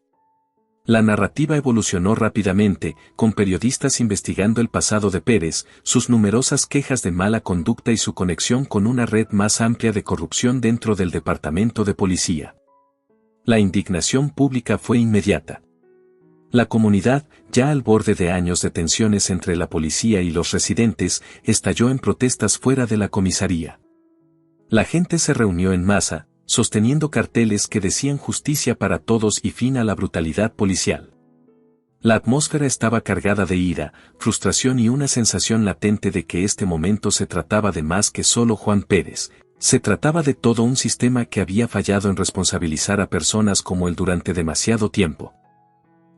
La narrativa evolucionó rápidamente, con periodistas investigando el pasado de Pérez, sus numerosas quejas de mala conducta y su conexión con una red más amplia de corrupción dentro del departamento de policía. La indignación pública fue inmediata. La comunidad, ya al borde de años de tensiones entre la policía y los residentes, estalló en protestas fuera de la comisaría. La gente se reunió en masa, sosteniendo carteles que decían justicia para todos y fin a la brutalidad policial. La atmósfera estaba cargada de ira, frustración y una sensación latente de que este momento se trataba de más que solo Juan Pérez, se trataba de todo un sistema que había fallado en responsabilizar a personas como él durante demasiado tiempo.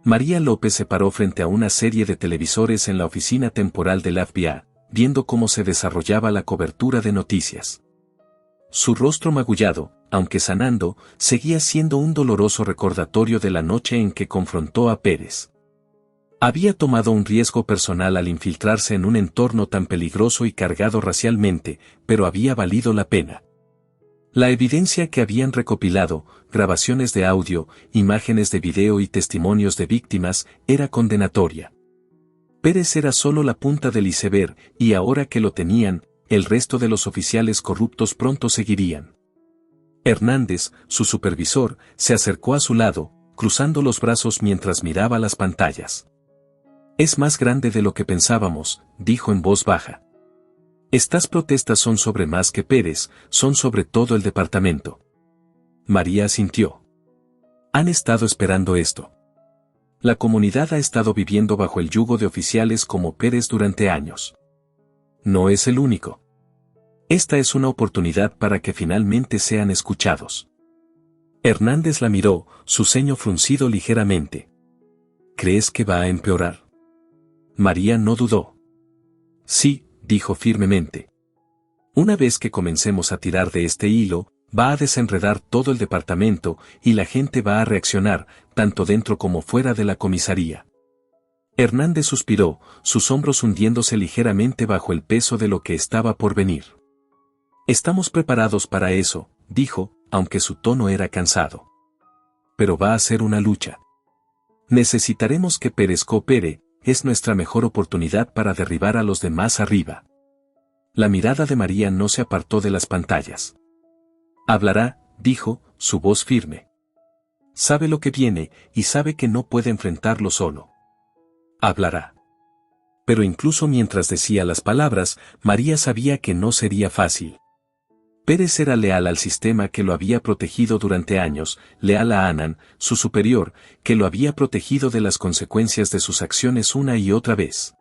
María López se paró frente a una serie de televisores en la oficina temporal del FBI, viendo cómo se desarrollaba la cobertura de noticias. Su rostro magullado, aunque sanando, seguía siendo un doloroso recordatorio de la noche en que confrontó a Pérez. Había tomado un riesgo personal al infiltrarse en un entorno tan peligroso y cargado racialmente, pero había valido la pena. La evidencia que habían recopilado, grabaciones de audio, imágenes de video y testimonios de víctimas, era condenatoria. Pérez era solo la punta del iceberg, y ahora que lo tenían, el resto de los oficiales corruptos pronto seguirían. Hernández, su supervisor, se acercó a su lado, cruzando los brazos mientras miraba las pantallas. «Es más grande de lo que pensábamos», dijo en voz baja. «Estas protestas son sobre más que Pérez, son sobre todo el departamento». María asintió. «Han estado esperando esto. La comunidad ha estado viviendo bajo el yugo de oficiales como Pérez durante años. No es el único. Esta es una oportunidad para que finalmente sean escuchados». Hernández la miró, su ceño fruncido ligeramente. ¿Crees que va a empeorar? María no dudó. Sí, dijo firmemente. Una vez que comencemos a tirar de este hilo, va a desenredar todo el departamento y la gente va a reaccionar, tanto dentro como fuera de la comisaría. Hernández suspiró, sus hombros hundiéndose ligeramente bajo el peso de lo que estaba por venir. Estamos preparados para eso, dijo, aunque su tono era cansado. Pero va a ser una lucha. Necesitaremos que Pérez coopere, es nuestra mejor oportunidad para derribar a los demás arriba. La mirada de María no se apartó de las pantallas. Hablará, dijo, su voz firme. Sabe lo que viene y sabe que no puede enfrentarlo solo. Hablará. Pero incluso mientras decía las palabras, María sabía que no sería fácil. Pérez era leal al sistema que lo había protegido durante años, leal a Annan, su superior, que lo había protegido de las consecuencias de sus acciones una y otra vez.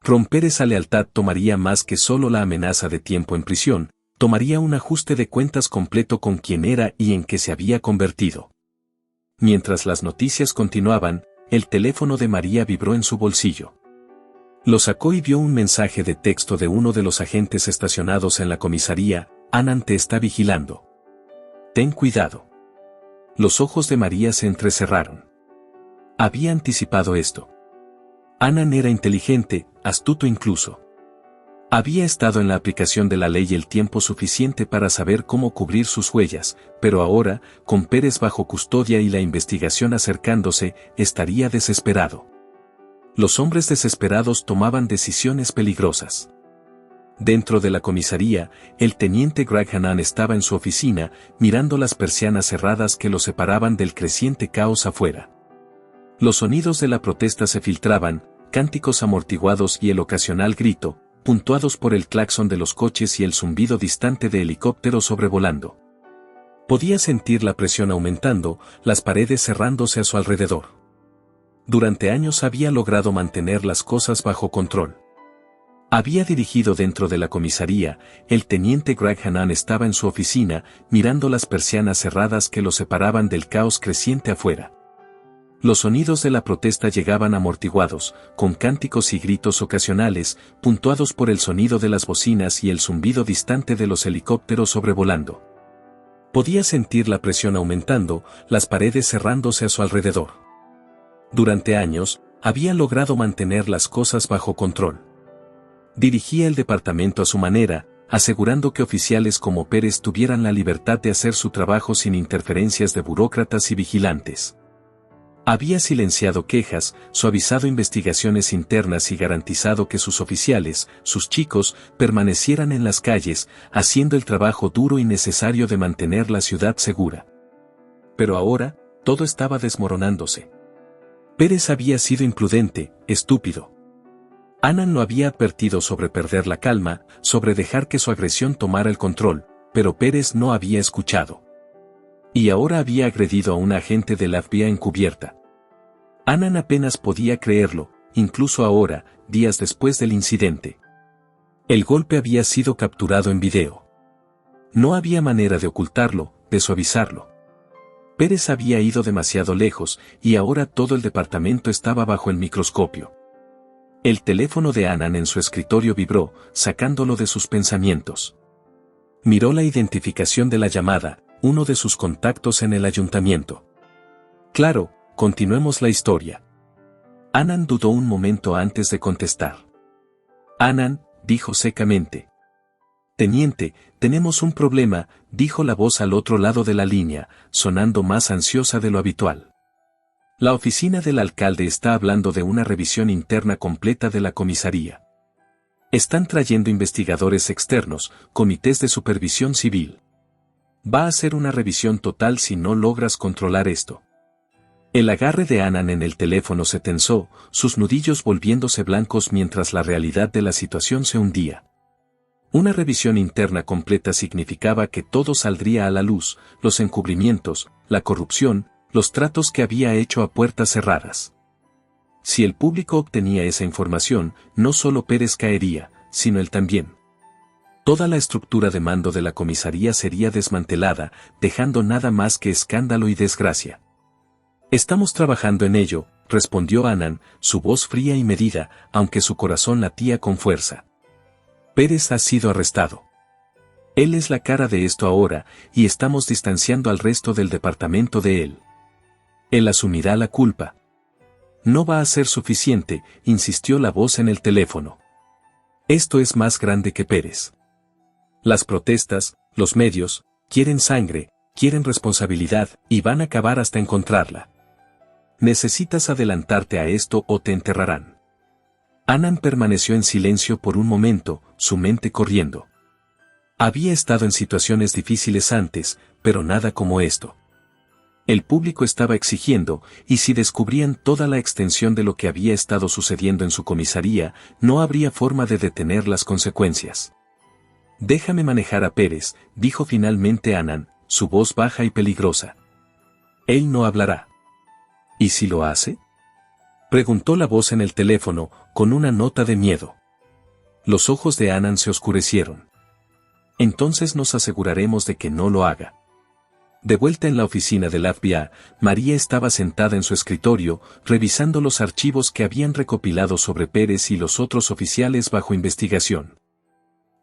Romper esa lealtad tomaría más que solo la amenaza de tiempo en prisión, tomaría un ajuste de cuentas completo con quien era y en qué se había convertido. Mientras las noticias continuaban, el teléfono de María vibró en su bolsillo. Lo sacó y vio un mensaje de texto de uno de los agentes estacionados en la comisaría. Annan te está vigilando. Ten cuidado. Los ojos de María se entrecerraron. Había anticipado esto. Annan era inteligente, astuto incluso. Había estado en la aplicación de la ley el tiempo suficiente para saber cómo cubrir sus huellas, pero ahora, con Pérez bajo custodia y la investigación acercándose, estaría desesperado. Los hombres desesperados tomaban decisiones peligrosas. Dentro de la comisaría, el teniente Greg Hannan estaba en su oficina, mirando las persianas cerradas que lo separaban del creciente caos afuera. Los sonidos de la protesta se filtraban, cánticos amortiguados y el ocasional grito, puntuados por el claxon de los coches y el zumbido distante de helicópteros sobrevolando. Podía sentir la presión aumentando, las paredes cerrándose a su alrededor. Durante años había logrado mantener las cosas bajo control. Había dirigido dentro de la comisaría, el teniente Greg Hannan estaba en su oficina, mirando las persianas cerradas que lo separaban del caos creciente afuera. Los sonidos de la protesta llegaban amortiguados, con cánticos y gritos ocasionales, puntuados por el sonido de las bocinas y el zumbido distante de los helicópteros sobrevolando. Podía sentir la presión aumentando, las paredes cerrándose a su alrededor. Durante años, había logrado mantener las cosas bajo control. Dirigía el departamento a su manera, asegurando que oficiales como Pérez tuvieran la libertad de hacer su trabajo sin interferencias de burócratas y vigilantes. Había silenciado quejas, suavizado investigaciones internas y garantizado que sus oficiales, sus chicos, permanecieran en las calles, haciendo el trabajo duro y necesario de mantener la ciudad segura. Pero ahora, todo estaba desmoronándose. Pérez había sido imprudente, estúpido. Annan lo había advertido sobre perder la calma, sobre dejar que su agresión tomara el control, pero Pérez no había escuchado. Y ahora había agredido a un agente de la FBI encubierta. Annan apenas podía creerlo, incluso ahora, días después del incidente. El golpe había sido capturado en video. No había manera de ocultarlo, de suavizarlo. Pérez había ido demasiado lejos, y ahora todo el departamento estaba bajo el microscopio. El teléfono de Annan en su escritorio vibró, sacándolo de sus pensamientos. Miró la identificación de la llamada, uno de sus contactos en el ayuntamiento. Claro, continuemos la historia. Annan dudó un momento antes de contestar. Annan, dijo secamente. Teniente, tenemos un problema, dijo la voz al otro lado de la línea, sonando más ansiosa de lo habitual. La oficina del alcalde está hablando de una revisión interna completa de la comisaría. Están trayendo investigadores externos, comités de supervisión civil. Va a ser una revisión total si no logras controlar esto. El agarre de Annan en el teléfono se tensó, sus nudillos volviéndose blancos mientras la realidad de la situación se hundía. Una revisión interna completa significaba que todo saldría a la luz, los encubrimientos, la corrupción, los tratos que había hecho a puertas cerradas. Si el público obtenía esa información, no solo Pérez caería, sino él también. Toda la estructura de mando de la comisaría sería desmantelada, dejando nada más que escándalo y desgracia. Estamos trabajando en ello, respondió Anan, su voz fría y medida, aunque su corazón latía con fuerza. Pérez ha sido arrestado. Él es la cara de esto ahora, y estamos distanciando al resto del departamento de él. Él asumirá la culpa. No va a ser suficiente, insistió la voz en el teléfono. Esto es más grande que Pérez. Las protestas, los medios, quieren sangre, quieren responsabilidad, y van a acabar hasta encontrarla. Necesitas adelantarte a esto o te enterrarán. Anan permaneció en silencio por un momento, su mente corriendo. Había estado en situaciones difíciles antes, pero nada como esto. El público estaba exigiendo, y si descubrían toda la extensión de lo que había estado sucediendo en su comisaría, no habría forma de detener las consecuencias. Déjame manejar a Pérez, dijo finalmente Anan, su voz baja y peligrosa. Él no hablará. ¿Y si lo hace? Preguntó la voz en el teléfono, con una nota de miedo. Los ojos de Anan se oscurecieron. Entonces nos aseguraremos de que no lo haga. De vuelta en la oficina del FBI, María estaba sentada en su escritorio, revisando los archivos que habían recopilado sobre Pérez y los otros oficiales bajo investigación.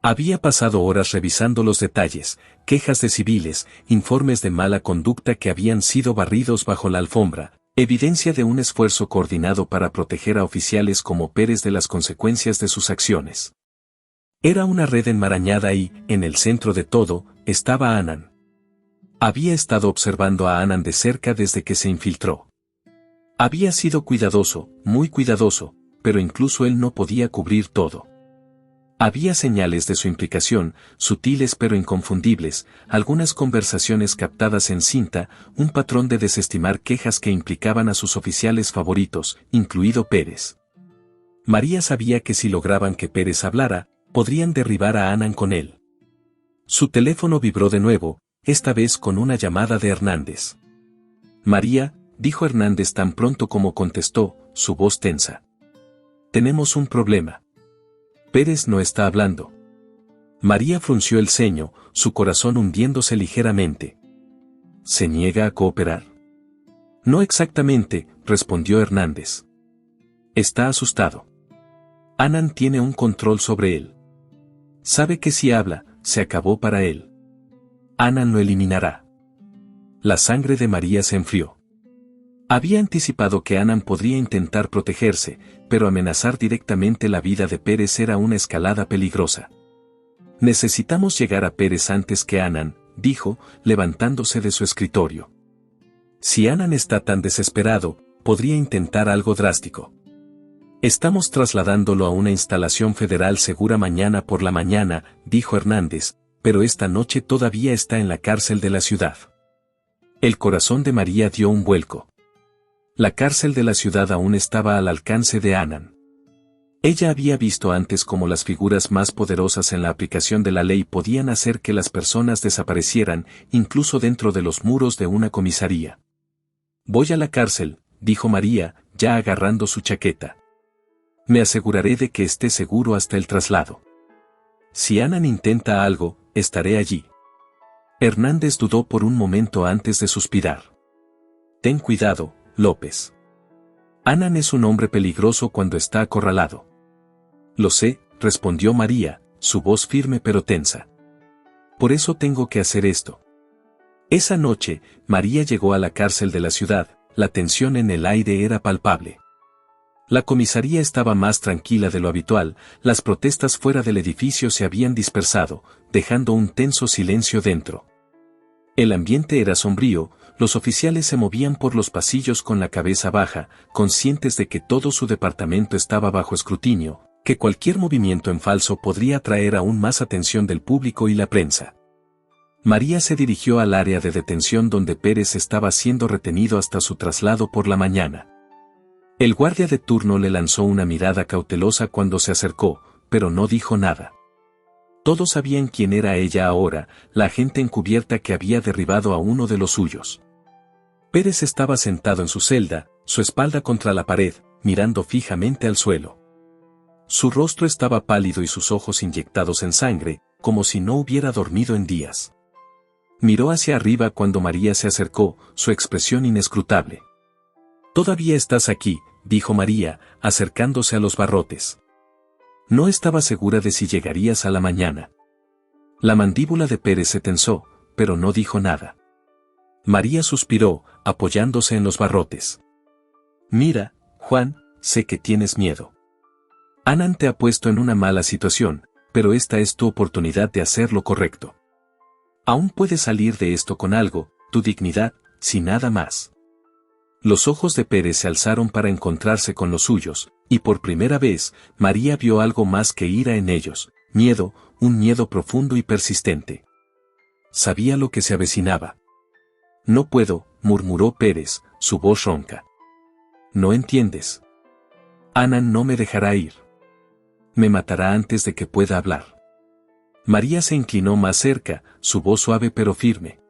Había pasado horas revisando los detalles, quejas de civiles, informes de mala conducta que habían sido barridos bajo la alfombra, evidencia de un esfuerzo coordinado para proteger a oficiales como Pérez de las consecuencias de sus acciones. Era una red enmarañada y, en el centro de todo, estaba Anan. Había estado observando a Anan de cerca desde que se infiltró. Había sido cuidadoso, muy cuidadoso, pero incluso él no podía cubrir todo. Había señales de su implicación, sutiles pero inconfundibles, algunas conversaciones captadas en cinta, un patrón de desestimar quejas que implicaban a sus oficiales favoritos, incluido Pérez. María sabía que si lograban que Pérez hablara, podrían derribar a Anan con él. Su teléfono vibró de nuevo, esta vez con una llamada de Hernández. María, dijo Hernández tan pronto como contestó, su voz tensa. Tenemos un problema. Pérez no está hablando. María frunció el ceño, su corazón hundiéndose ligeramente. ¿Se niega a cooperar? No exactamente, respondió Hernández. Está asustado. Anan tiene un control sobre él. Sabe que si habla, se acabó para él. Anan lo eliminará. La sangre de María se enfrió. Había anticipado que Anan podría intentar protegerse, pero amenazar directamente la vida de Pérez era una escalada peligrosa. Necesitamos llegar a Pérez antes que Anan, dijo, levantándose de su escritorio. Si Anan está tan desesperado, podría intentar algo drástico. Estamos trasladándolo a una instalación federal segura mañana por la mañana, dijo Hernández, pero esta noche todavía está en la cárcel de la ciudad. El corazón de María dio un vuelco. La cárcel de la ciudad aún estaba al alcance de Anan. Ella había visto antes cómo las figuras más poderosas en la aplicación de la ley podían hacer que las personas desaparecieran, incluso dentro de los muros de una comisaría. Voy a la cárcel, dijo María, ya agarrando su chaqueta. Me aseguraré de que esté seguro hasta el traslado. Si Anan intenta algo, estaré allí. Hernández dudó por un momento antes de suspirar. Ten cuidado, López. Anan es un hombre peligroso cuando está acorralado. Lo sé, respondió María, su voz firme pero tensa. Por eso tengo que hacer esto. Esa noche, María llegó a la cárcel de la ciudad, la tensión en el aire era palpable. La comisaría estaba más tranquila de lo habitual, las protestas fuera del edificio se habían dispersado, dejando un tenso silencio dentro. El ambiente era sombrío, los oficiales se movían por los pasillos con la cabeza baja, conscientes de que todo su departamento estaba bajo escrutinio, que cualquier movimiento en falso podría atraer aún más atención del público y la prensa. María se dirigió al área de detención donde Pérez estaba siendo retenido hasta su traslado por la mañana. El guardia de turno le lanzó una mirada cautelosa cuando se acercó, pero no dijo nada. Todos sabían quién era ella ahora, la agente encubierta que había derribado a uno de los suyos. Pérez estaba sentado en su celda, su espalda contra la pared, mirando fijamente al suelo. Su rostro estaba pálido y sus ojos inyectados en sangre, como si no hubiera dormido en días. Miró hacia arriba cuando María se acercó, su expresión inescrutable. Todavía estás aquí, dijo María, acercándose a los barrotes. No estaba segura de si llegarías a la mañana. La mandíbula de Pérez se tensó, pero no dijo nada. María suspiró, apoyándose en los barrotes. Mira, Juan, sé que tienes miedo. Anan te ha puesto en una mala situación, pero esta es tu oportunidad de hacer lo correcto. Aún puedes salir de esto con algo, tu dignidad, sin nada más. Los ojos de Pérez se alzaron para encontrarse con los suyos, y por primera vez, María vio algo más que ira en ellos, miedo, un miedo profundo y persistente. Sabía lo que se avecinaba. No puedo, murmuró Pérez, su voz ronca. No entiendes. Anan no me dejará ir. Me matará antes de que pueda hablar. María se inclinó más cerca, su voz suave pero firme.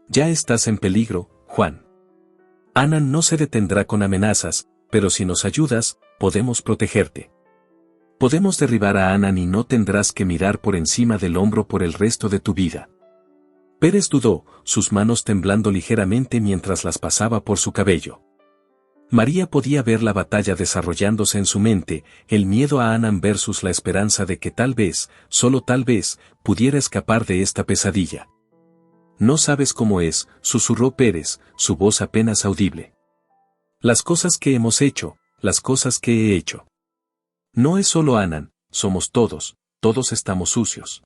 Ya estás en peligro, Juan. Anan no se detendrá con amenazas, pero si nos ayudas, podemos protegerte. Podemos derribar a Anan y no tendrás que mirar por encima del hombro por el resto de tu vida. Pérez dudó, sus manos temblando ligeramente mientras las pasaba por su cabello. María podía ver la batalla desarrollándose en su mente, el miedo a Anan versus la esperanza de que tal vez, solo tal vez, pudiera escapar de esta pesadilla. No sabes cómo es, susurró Pérez, su voz apenas audible. Las cosas que hemos hecho, las cosas que he hecho. No es solo Anan, somos todos estamos sucios.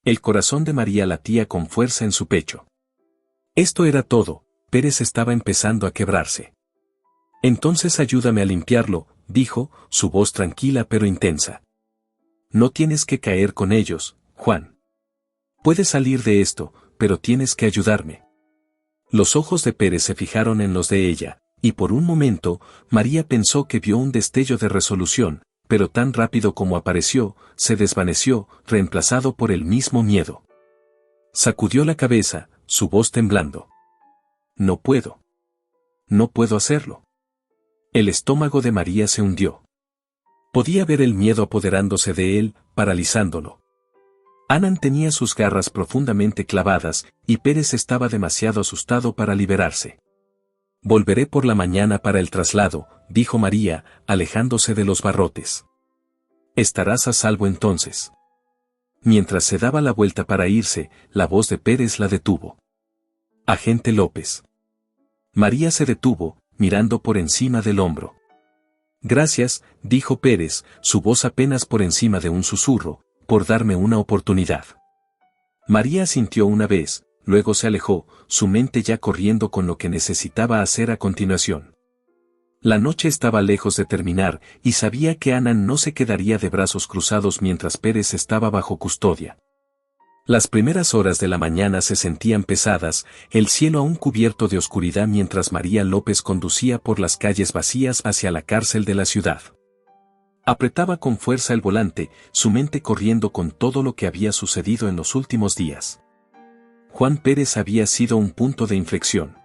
El corazón de María latía con fuerza en su pecho. Esto era todo, Pérez estaba empezando a quebrarse. Entonces ayúdame a limpiarlo, dijo, su voz tranquila pero intensa. No tienes que caer con ellos, Juan. Puedes salir de esto, pero tienes que ayudarme. Los ojos de Pérez se fijaron en los de ella, y por un momento, María pensó que vio un destello de resolución, pero tan rápido como apareció, se desvaneció, reemplazado por el mismo miedo. Sacudió la cabeza, su voz temblando. No puedo. No puedo hacerlo. El estómago de María se hundió. Podía ver el miedo apoderándose de él, paralizándolo. Anan tenía sus garras profundamente clavadas, y Pérez estaba demasiado asustado para liberarse. Volveré por la mañana para el traslado, dijo María, alejándose de los barrotes. Estarás a salvo entonces. Mientras se daba la vuelta para irse, la voz de Pérez la detuvo. Agente López. María se detuvo, mirando por encima del hombro. Gracias, dijo Pérez, su voz apenas por encima de un susurro, por darme una oportunidad. María asintió una vez, luego se alejó, su mente ya corriendo con lo que necesitaba hacer a continuación. La noche estaba lejos de terminar, y sabía que Anan no se quedaría de brazos cruzados mientras Pérez estaba bajo custodia. Las primeras horas de la mañana se sentían pesadas, el cielo aún cubierto de oscuridad mientras María López conducía por las calles vacías hacia la cárcel de la ciudad. Apretaba con fuerza el volante, su mente corriendo con todo lo que había sucedido en los últimos días. Juan Pérez había sido un punto de inflexión.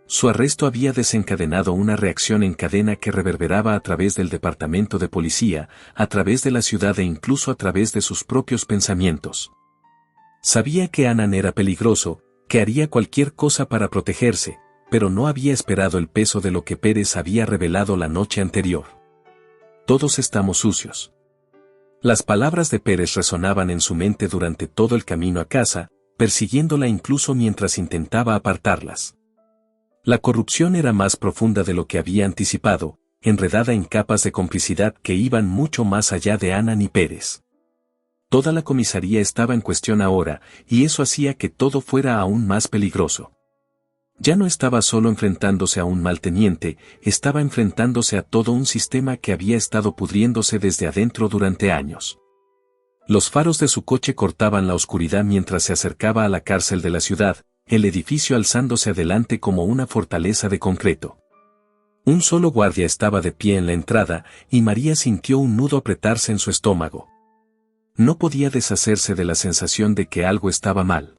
Su arresto había desencadenado una reacción en cadena que reverberaba a través del departamento de policía, a través de la ciudad e incluso a través de sus propios pensamientos. Sabía que Anan era peligroso, que haría cualquier cosa para protegerse, pero no había esperado el peso de lo que Pérez había revelado la noche anterior. Todos estamos sucios. Las palabras de Pérez resonaban en su mente durante todo el camino a casa, persiguiéndola incluso mientras intentaba apartarlas. La corrupción era más profunda de lo que había anticipado, enredada en capas de complicidad que iban mucho más allá de Anan y Pérez. Toda la comisaría estaba en cuestión ahora, y eso hacía que todo fuera aún más peligroso. Ya no estaba solo enfrentándose a un mal teniente, estaba enfrentándose a todo un sistema que había estado pudriéndose desde adentro durante años. Los faros de su coche cortaban la oscuridad mientras se acercaba a la cárcel de la ciudad, el edificio alzándose adelante como una fortaleza de concreto. Un solo guardia estaba de pie en la entrada, y María sintió un nudo apretarse en su estómago. No podía deshacerse de la sensación de que algo estaba mal.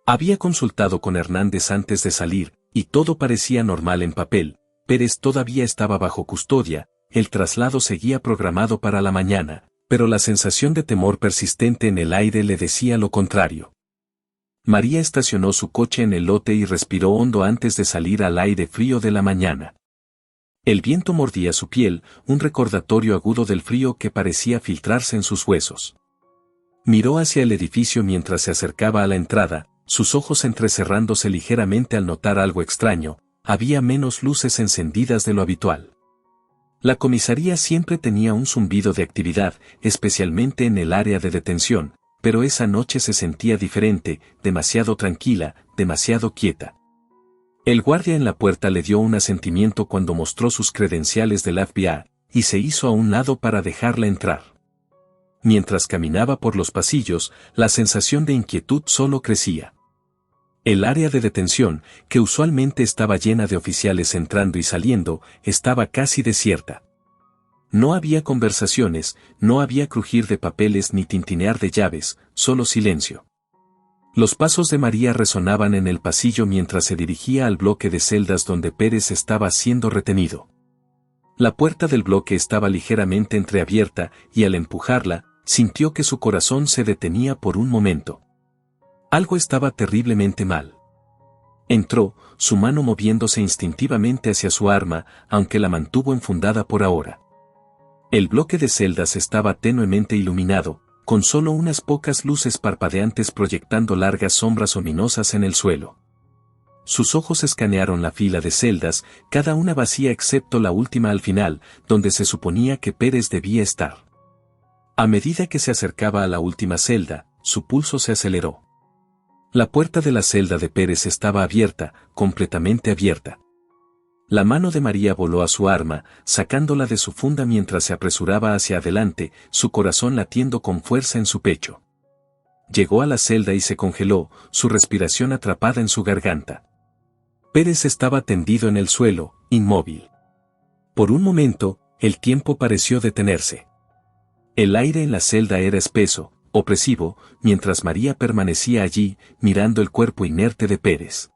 Había consultado con Hernández antes de salir, y todo parecía normal en papel. Pérez todavía estaba bajo custodia, el traslado seguía programado para la mañana, pero la sensación de temor persistente en el aire le decía lo contrario. María estacionó su coche en el lote y respiró hondo antes de salir al aire frío de la mañana. El viento mordía su piel, un recordatorio agudo del frío que parecía filtrarse en sus huesos. Miró hacia el edificio mientras se acercaba a la entrada, sus ojos entrecerrándose ligeramente al notar algo extraño. Había menos luces encendidas de lo habitual. La comisaría siempre tenía un zumbido de actividad, especialmente en el área de detención, pero esa noche se sentía diferente, demasiado tranquila, demasiado quieta. El guardia en la puerta le dio un asentimiento cuando mostró sus credenciales del FBI, y se hizo a un lado para dejarla entrar. Mientras caminaba por los pasillos, la sensación de inquietud solo crecía. El área de detención, que usualmente estaba llena de oficiales entrando y saliendo, estaba casi desierta. No había conversaciones, no había crujir de papeles ni tintinear de llaves, solo silencio. Los pasos de María resonaban en el pasillo mientras se dirigía al bloque de celdas donde Pérez estaba siendo retenido. La puerta del bloque estaba ligeramente entreabierta y al empujarla, sintió que su corazón se detenía por un momento. Algo estaba terriblemente mal. Entró, su mano moviéndose instintivamente hacia su arma, aunque la mantuvo enfundada por ahora. El bloque de celdas estaba tenuemente iluminado, con solo unas pocas luces parpadeantes proyectando largas sombras ominosas en el suelo. Sus ojos escanearon la fila de celdas, cada una vacía excepto la última al final, donde se suponía que Pérez debía estar. A medida que se acercaba a la última celda, su pulso se aceleró. La puerta de la celda de Pérez estaba abierta, completamente abierta. La mano de María voló a su arma, sacándola de su funda mientras se apresuraba hacia adelante, su corazón latiendo con fuerza en su pecho. Llegó a la celda y se congeló, su respiración atrapada en su garganta. Pérez estaba tendido en el suelo, inmóvil. Por un momento, el tiempo pareció detenerse. El aire en la celda era espeso, opresivo, mientras María permanecía allí, mirando el cuerpo inerte de Pérez.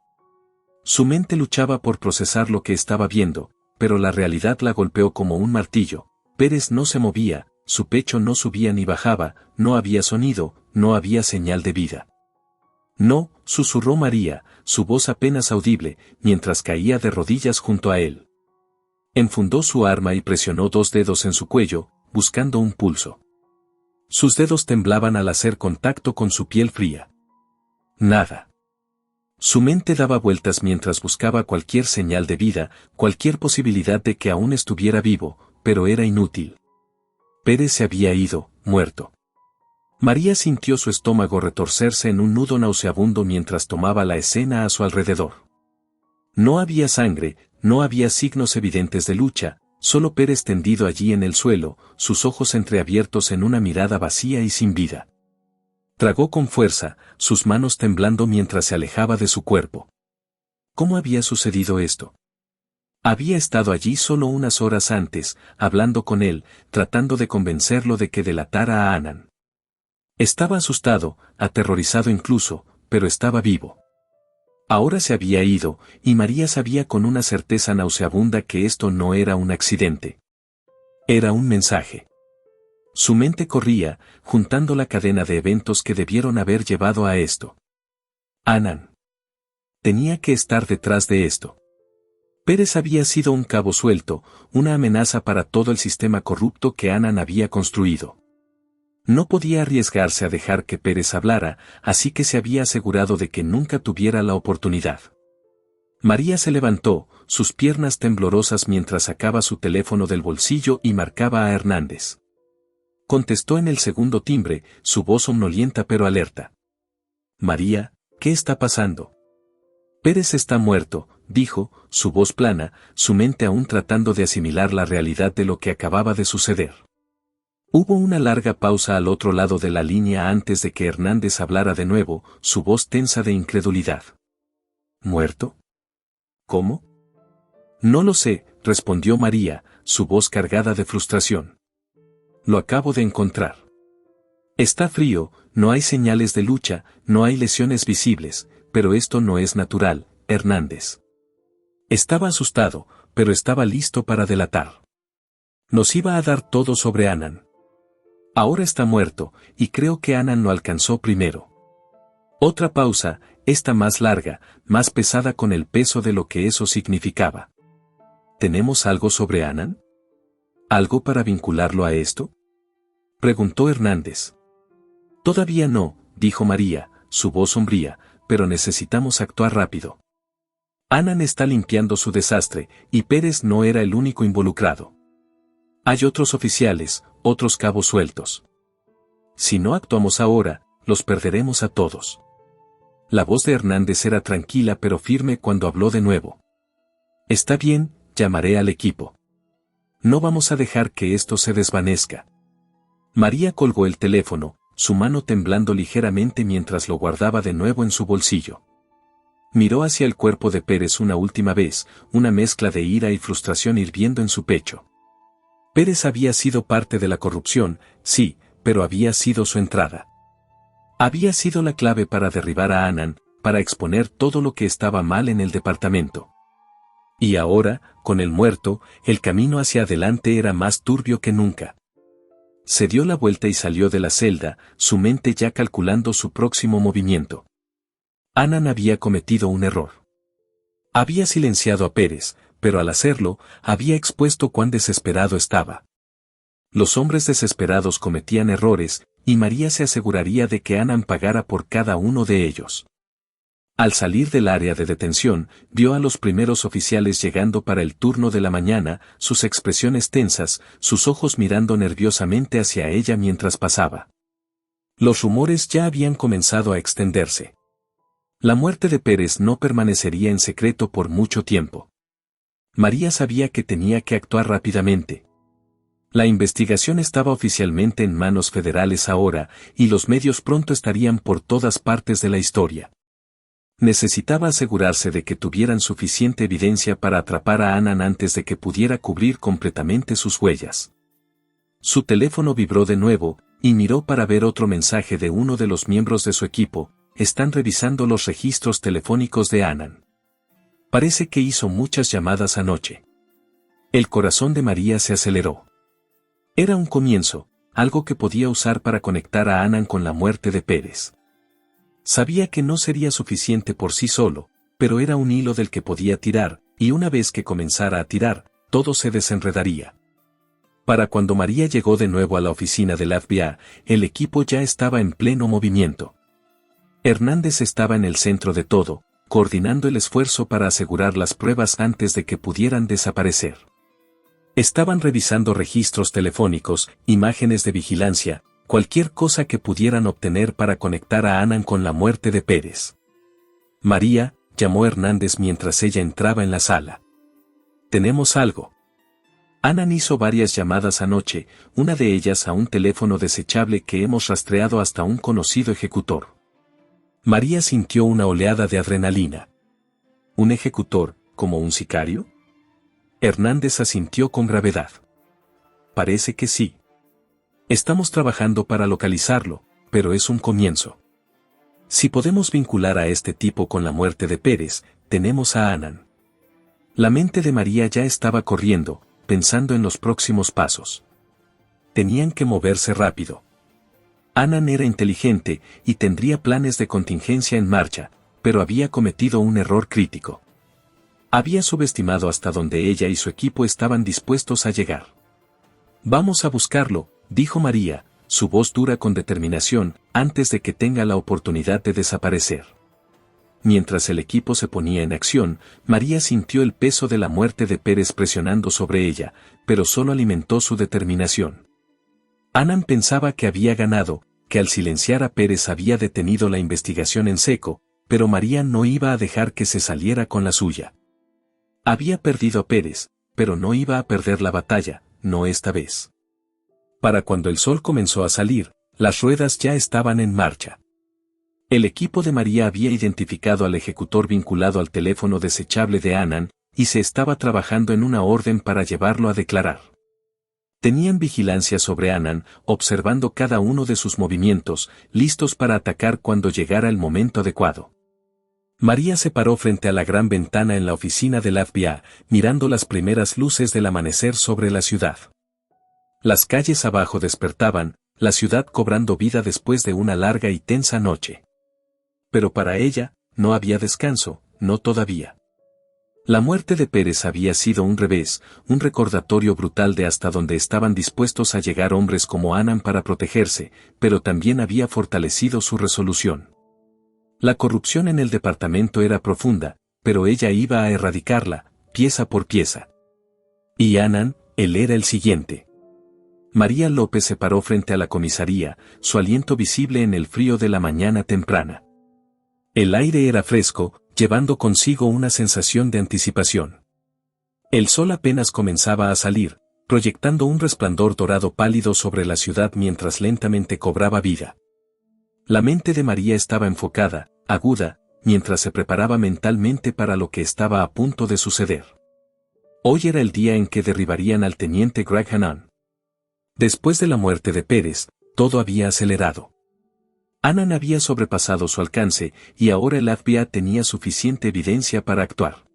Su mente luchaba por procesar lo que estaba viendo, pero la realidad la golpeó como un martillo. Pérez no se movía, su pecho no subía ni bajaba, no había sonido, no había señal de vida. No, susurró María, su voz apenas audible, mientras caía de rodillas junto a él. Enfundó su arma y presionó 2 dedos en su cuello, buscando un pulso. Sus dedos temblaban al hacer contacto con su piel fría. Nada. Su mente daba vueltas mientras buscaba cualquier señal de vida, cualquier posibilidad de que aún estuviera vivo, pero era inútil. Pérez se había ido, muerto. María sintió su estómago retorcerse en un nudo nauseabundo mientras tomaba la escena a su alrededor. No había sangre, no había signos evidentes de lucha, solo Pérez tendido allí en el suelo, sus ojos entreabiertos en una mirada vacía y sin vida. Tragó con fuerza, sus manos temblando mientras se alejaba de su cuerpo. ¿Cómo había sucedido esto? Había estado allí solo unas horas antes, hablando con él, tratando de convencerlo de que delatara a Annan. Estaba asustado, aterrorizado incluso, pero estaba vivo. Ahora se había ido, y María sabía con una certeza nauseabunda que esto no era un accidente. Era un mensaje. Su mente corría, juntando la cadena de eventos que debieron haber llevado a esto. Annan. Tenía que estar detrás de esto. Pérez había sido un cabo suelto, una amenaza para todo el sistema corrupto que Annan había construido. No podía arriesgarse a dejar que Pérez hablara, así que se había asegurado de que nunca tuviera la oportunidad. María se levantó, sus piernas temblorosas mientras sacaba su teléfono del bolsillo y marcaba a Hernández. Contestó en el segundo timbre, su voz somnolienta pero alerta. María, ¿qué está pasando? Pérez está muerto, dijo, su voz plana, su mente aún tratando de asimilar la realidad de lo que acababa de suceder. Hubo una larga pausa al otro lado de la línea antes de que Hernández hablara de nuevo, su voz tensa de incredulidad. ¿Muerto? ¿Cómo? No lo sé, respondió María, su voz cargada de frustración. Lo acabo de encontrar. Está frío, no hay señales de lucha, no hay lesiones visibles, pero esto no es natural, Hernández. Estaba asustado, pero estaba listo para delatar. Nos iba a dar todo sobre Annan. Ahora está muerto, y creo que Annan lo alcanzó primero. Otra pausa, esta más larga, más pesada con el peso de lo que eso significaba. ¿Tenemos algo sobre Anan? ¿Algo para vincularlo a esto?, preguntó Hernández. Todavía no, dijo María, su voz sombría, pero necesitamos actuar rápido. Anan está limpiando su desastre, y Pérez no era el único involucrado. Hay otros oficiales, otros cabos sueltos. Si no actuamos ahora, los perderemos a todos. La voz de Hernández era tranquila pero firme cuando habló de nuevo. Está bien, llamaré al equipo. No vamos a dejar que esto se desvanezca. María colgó el teléfono, su mano temblando ligeramente mientras lo guardaba de nuevo en su bolsillo. Miró hacia el cuerpo de Pérez una última vez, una mezcla de ira y frustración hirviendo en su pecho. Pérez había sido parte de la corrupción, sí, pero había sido su entrada. Había sido la clave para derribar a Anan, para exponer todo lo que estaba mal en el departamento. Y ahora, con el muerto, el camino hacia adelante era más turbio que nunca. Se dio la vuelta y salió de la celda, su mente ya calculando su próximo movimiento. Anan había cometido un error. Había silenciado a Pérez, pero al hacerlo, había expuesto cuán desesperado estaba. Los hombres desesperados cometían errores, y María se aseguraría de que Anan pagara por cada uno de ellos. Al salir del área de detención, vio a los primeros oficiales llegando para el turno de la mañana, sus expresiones tensas, sus ojos mirando nerviosamente hacia ella mientras pasaba. Los rumores ya habían comenzado a extenderse. La muerte de Pérez no permanecería en secreto por mucho tiempo. María sabía que tenía que actuar rápidamente. La investigación estaba oficialmente en manos federales ahora, y los medios pronto estarían por todas partes de la historia. Necesitaba asegurarse de que tuvieran suficiente evidencia para atrapar a Anan antes de que pudiera cubrir completamente sus huellas. Su teléfono vibró de nuevo, y miró para ver otro mensaje de uno de los miembros de su equipo: están revisando los registros telefónicos de Anan. Parece que hizo muchas llamadas anoche. El corazón de María se aceleró. Era un comienzo, algo que podía usar para conectar a Anan con la muerte de Pérez. Sabía que no sería suficiente por sí solo, pero era un hilo del que podía tirar, y una vez que comenzara a tirar, todo se desenredaría. Para cuando María llegó de nuevo a la oficina del FBI, el equipo ya estaba en pleno movimiento. Hernández estaba en el centro de todo, coordinando el esfuerzo para asegurar las pruebas antes de que pudieran desaparecer. Estaban revisando registros telefónicos, imágenes de vigilancia, cualquier cosa que pudieran obtener para conectar a Anan con la muerte de Pérez. María, llamó Hernández mientras ella entraba en la sala. Tenemos algo. Anan hizo varias llamadas anoche, una de ellas a un teléfono desechable que hemos rastreado hasta un conocido ejecutor. María sintió una oleada de adrenalina. ¿Un ejecutor, como un sicario? Hernández asintió con gravedad. Parece que sí. Estamos trabajando para localizarlo, pero es un comienzo. Si podemos vincular a este tipo con la muerte de Pérez, tenemos a Anan. La mente de María ya estaba corriendo, pensando en los próximos pasos. Tenían que moverse rápido. Anan era inteligente y tendría planes de contingencia en marcha, pero había cometido un error crítico. Había subestimado hasta donde ella y su equipo estaban dispuestos a llegar. Vamos a buscarlo, dijo María, su voz dura con determinación, antes de que tenga la oportunidad de desaparecer. Mientras el equipo se ponía en acción, María sintió el peso de la muerte de Pérez presionando sobre ella, pero solo alimentó su determinación. Anan pensaba que había ganado, que al silenciar a Pérez había detenido la investigación en seco, pero María no iba a dejar que se saliera con la suya. Había perdido a Pérez, pero no iba a perder la batalla, no esta vez. Para cuando el sol comenzó a salir, las ruedas ya estaban en marcha. El equipo de María había identificado al ejecutor vinculado al teléfono desechable de Anan, y se estaba trabajando en una orden para llevarlo a declarar. Tenían vigilancia sobre Anan, observando cada uno de sus movimientos, listos para atacar cuando llegara el momento adecuado. María se paró frente a la gran ventana en la oficina del FBI, mirando las primeras luces del amanecer sobre la ciudad. Las calles abajo despertaban, la ciudad cobrando vida después de una larga y tensa noche. Pero para ella, no había descanso, no todavía. La muerte de Pérez había sido un revés, un recordatorio brutal de hasta dónde estaban dispuestos a llegar hombres como Annan para protegerse, pero también había fortalecido su resolución. La corrupción en el departamento era profunda, pero ella iba a erradicarla, pieza por pieza. Y Annan, él era el siguiente. María López se paró frente a la comisaría, su aliento visible en el frío de la mañana temprana. El aire era fresco, llevando consigo una sensación de anticipación. El sol apenas comenzaba a salir, proyectando un resplandor dorado pálido sobre la ciudad mientras lentamente cobraba vida. La mente de María estaba enfocada, aguda, mientras se preparaba mentalmente para lo que estaba a punto de suceder. Hoy era el día en que derribarían al teniente Greg Hannan. Después de la muerte de Pérez, todo había acelerado. Annan había sobrepasado su alcance, y ahora el FBI tenía suficiente evidencia para actuar.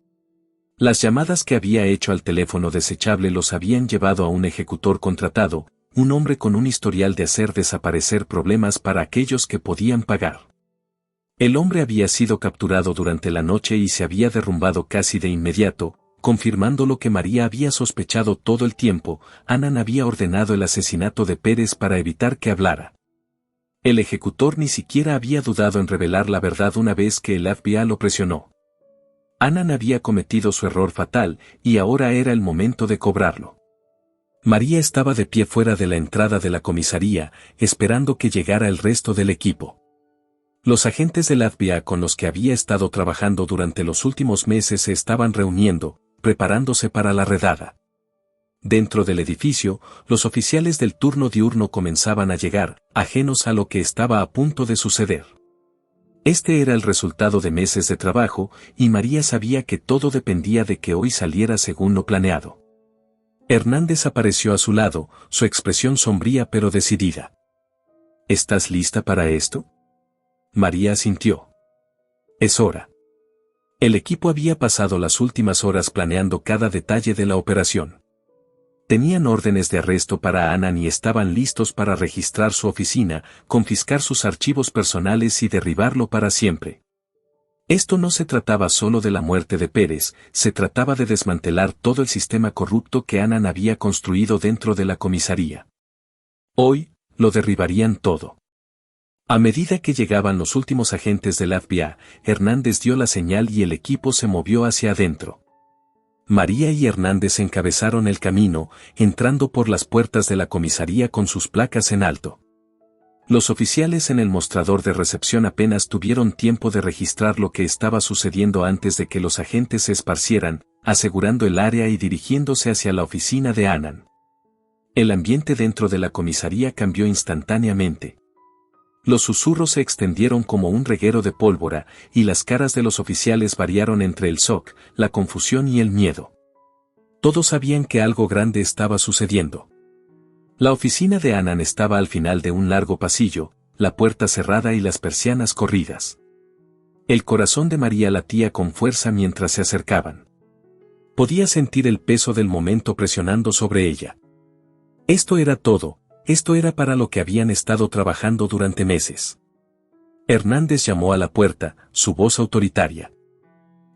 Las llamadas que había hecho al teléfono desechable los habían llevado a un ejecutor contratado, un hombre con un historial de hacer desaparecer problemas para aquellos que podían pagar. El hombre había sido capturado durante la noche y se había derrumbado casi de inmediato, confirmando lo que María había sospechado todo el tiempo. Annan había ordenado el asesinato de Pérez para evitar que hablara. El ejecutor ni siquiera había dudado en revelar la verdad una vez que el FBI lo presionó. Annan había cometido su error fatal, y ahora era el momento de cobrarlo. María estaba de pie fuera de la entrada de la comisaría, esperando que llegara el resto del equipo. Los agentes del FBI con los que había estado trabajando durante los últimos meses se estaban reuniendo, preparándose para la redada. Dentro del edificio, los oficiales del turno diurno comenzaban a llegar, ajenos a lo que estaba a punto de suceder. Este era el resultado de meses de trabajo, y María sabía que todo dependía de que hoy saliera según lo planeado. Hernández apareció a su lado, su expresión sombría pero decidida. ¿Estás lista para esto? María asintió. Es hora. El equipo había pasado las últimas horas planeando cada detalle de la operación. Tenían órdenes de arresto para Annan y estaban listos para registrar su oficina, confiscar sus archivos personales y derribarlo para siempre. Esto no se trataba solo de la muerte de Pérez, se trataba de desmantelar todo el sistema corrupto que Annan había construido dentro de la comisaría. Hoy, lo derribarían todo. A medida que llegaban los últimos agentes del FBI, Hernández dio la señal y el equipo se movió hacia adentro. María y Hernández encabezaron el camino, entrando por las puertas de la comisaría con sus placas en alto. Los oficiales en el mostrador de recepción apenas tuvieron tiempo de registrar lo que estaba sucediendo antes de que los agentes se esparcieran, asegurando el área y dirigiéndose hacia la oficina de Annan. El ambiente dentro de la comisaría cambió instantáneamente. Los susurros se extendieron como un reguero de pólvora, y las caras de los oficiales variaron entre el shock, la confusión y el miedo. Todos sabían que algo grande estaba sucediendo. La oficina de Annan estaba al final de un largo pasillo, la puerta cerrada y las persianas corridas. El corazón de María latía con fuerza mientras se acercaban. Podía sentir el peso del momento presionando sobre ella. Esto era todo. Esto era para lo que habían estado trabajando durante meses. Hernández llamó a la puerta, su voz autoritaria.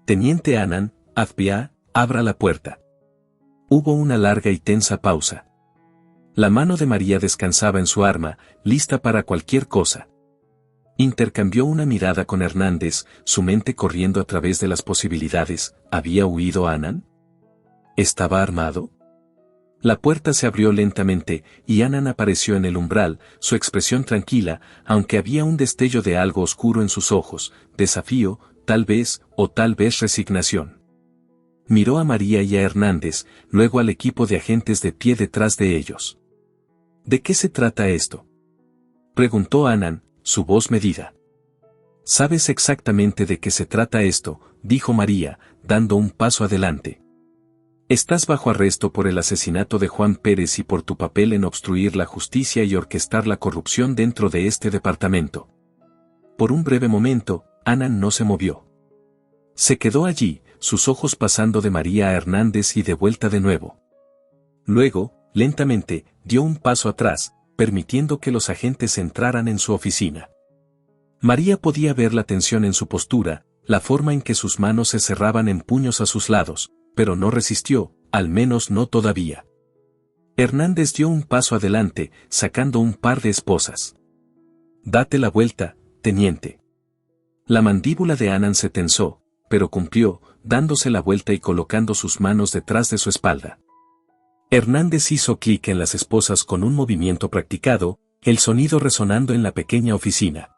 Teniente Annan, FBI, abra la puerta. Hubo una larga y tensa pausa. La mano de María descansaba en su arma, lista para cualquier cosa. Intercambió una mirada con Hernández, su mente corriendo a través de las posibilidades. ¿Había huido Annan? ¿Estaba armado? La puerta se abrió lentamente, y Annan apareció en el umbral, su expresión tranquila, aunque había un destello de algo oscuro en sus ojos, desafío, tal vez, o tal vez resignación. Miró a María y a Hernández, luego al equipo de agentes de pie detrás de ellos. ¿De qué se trata esto?, preguntó Annan, su voz medida. «Sabes exactamente de qué se trata esto», dijo María, dando un paso adelante. Estás bajo arresto por el asesinato de Juan Pérez y por tu papel en obstruir la justicia y orquestar la corrupción dentro de este departamento. Por un breve momento, Annan no se movió. Se quedó allí, sus ojos pasando de María a Hernández y de vuelta de nuevo. Luego, lentamente, dio un paso atrás, permitiendo que los agentes entraran en su oficina. María podía ver la tensión en su postura, la forma en que sus manos se cerraban en puños a sus lados, pero no resistió, al menos no todavía. Hernández dio un paso adelante, sacando un par de esposas. «Date la vuelta, teniente». La mandíbula de Annan se tensó, pero cumplió, dándose la vuelta y colocando sus manos detrás de su espalda. Hernández hizo clic en las esposas con un movimiento practicado, el sonido resonando en la pequeña oficina.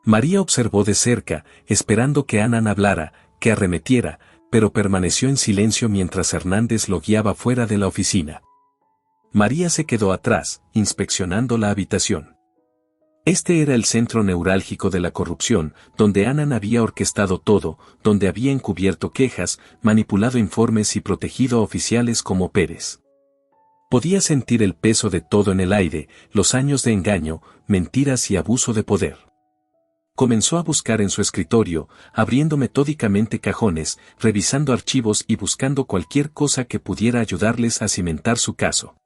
María observó de cerca, esperando que Annan hablara, que arremetiera, pero permaneció en silencio mientras Hernández lo guiaba fuera de la oficina. María se quedó atrás, inspeccionando la habitación. Este era el centro neurálgico de la corrupción, donde Annan había orquestado todo, donde había encubierto quejas, manipulado informes y protegido a oficiales como Pérez. Podía sentir el peso de todo en el aire, los años de engaño, mentiras y abuso de poder. Comenzó a buscar en su escritorio, abriendo metódicamente cajones, revisando archivos y buscando cualquier cosa que pudiera ayudarles a cimentar su caso.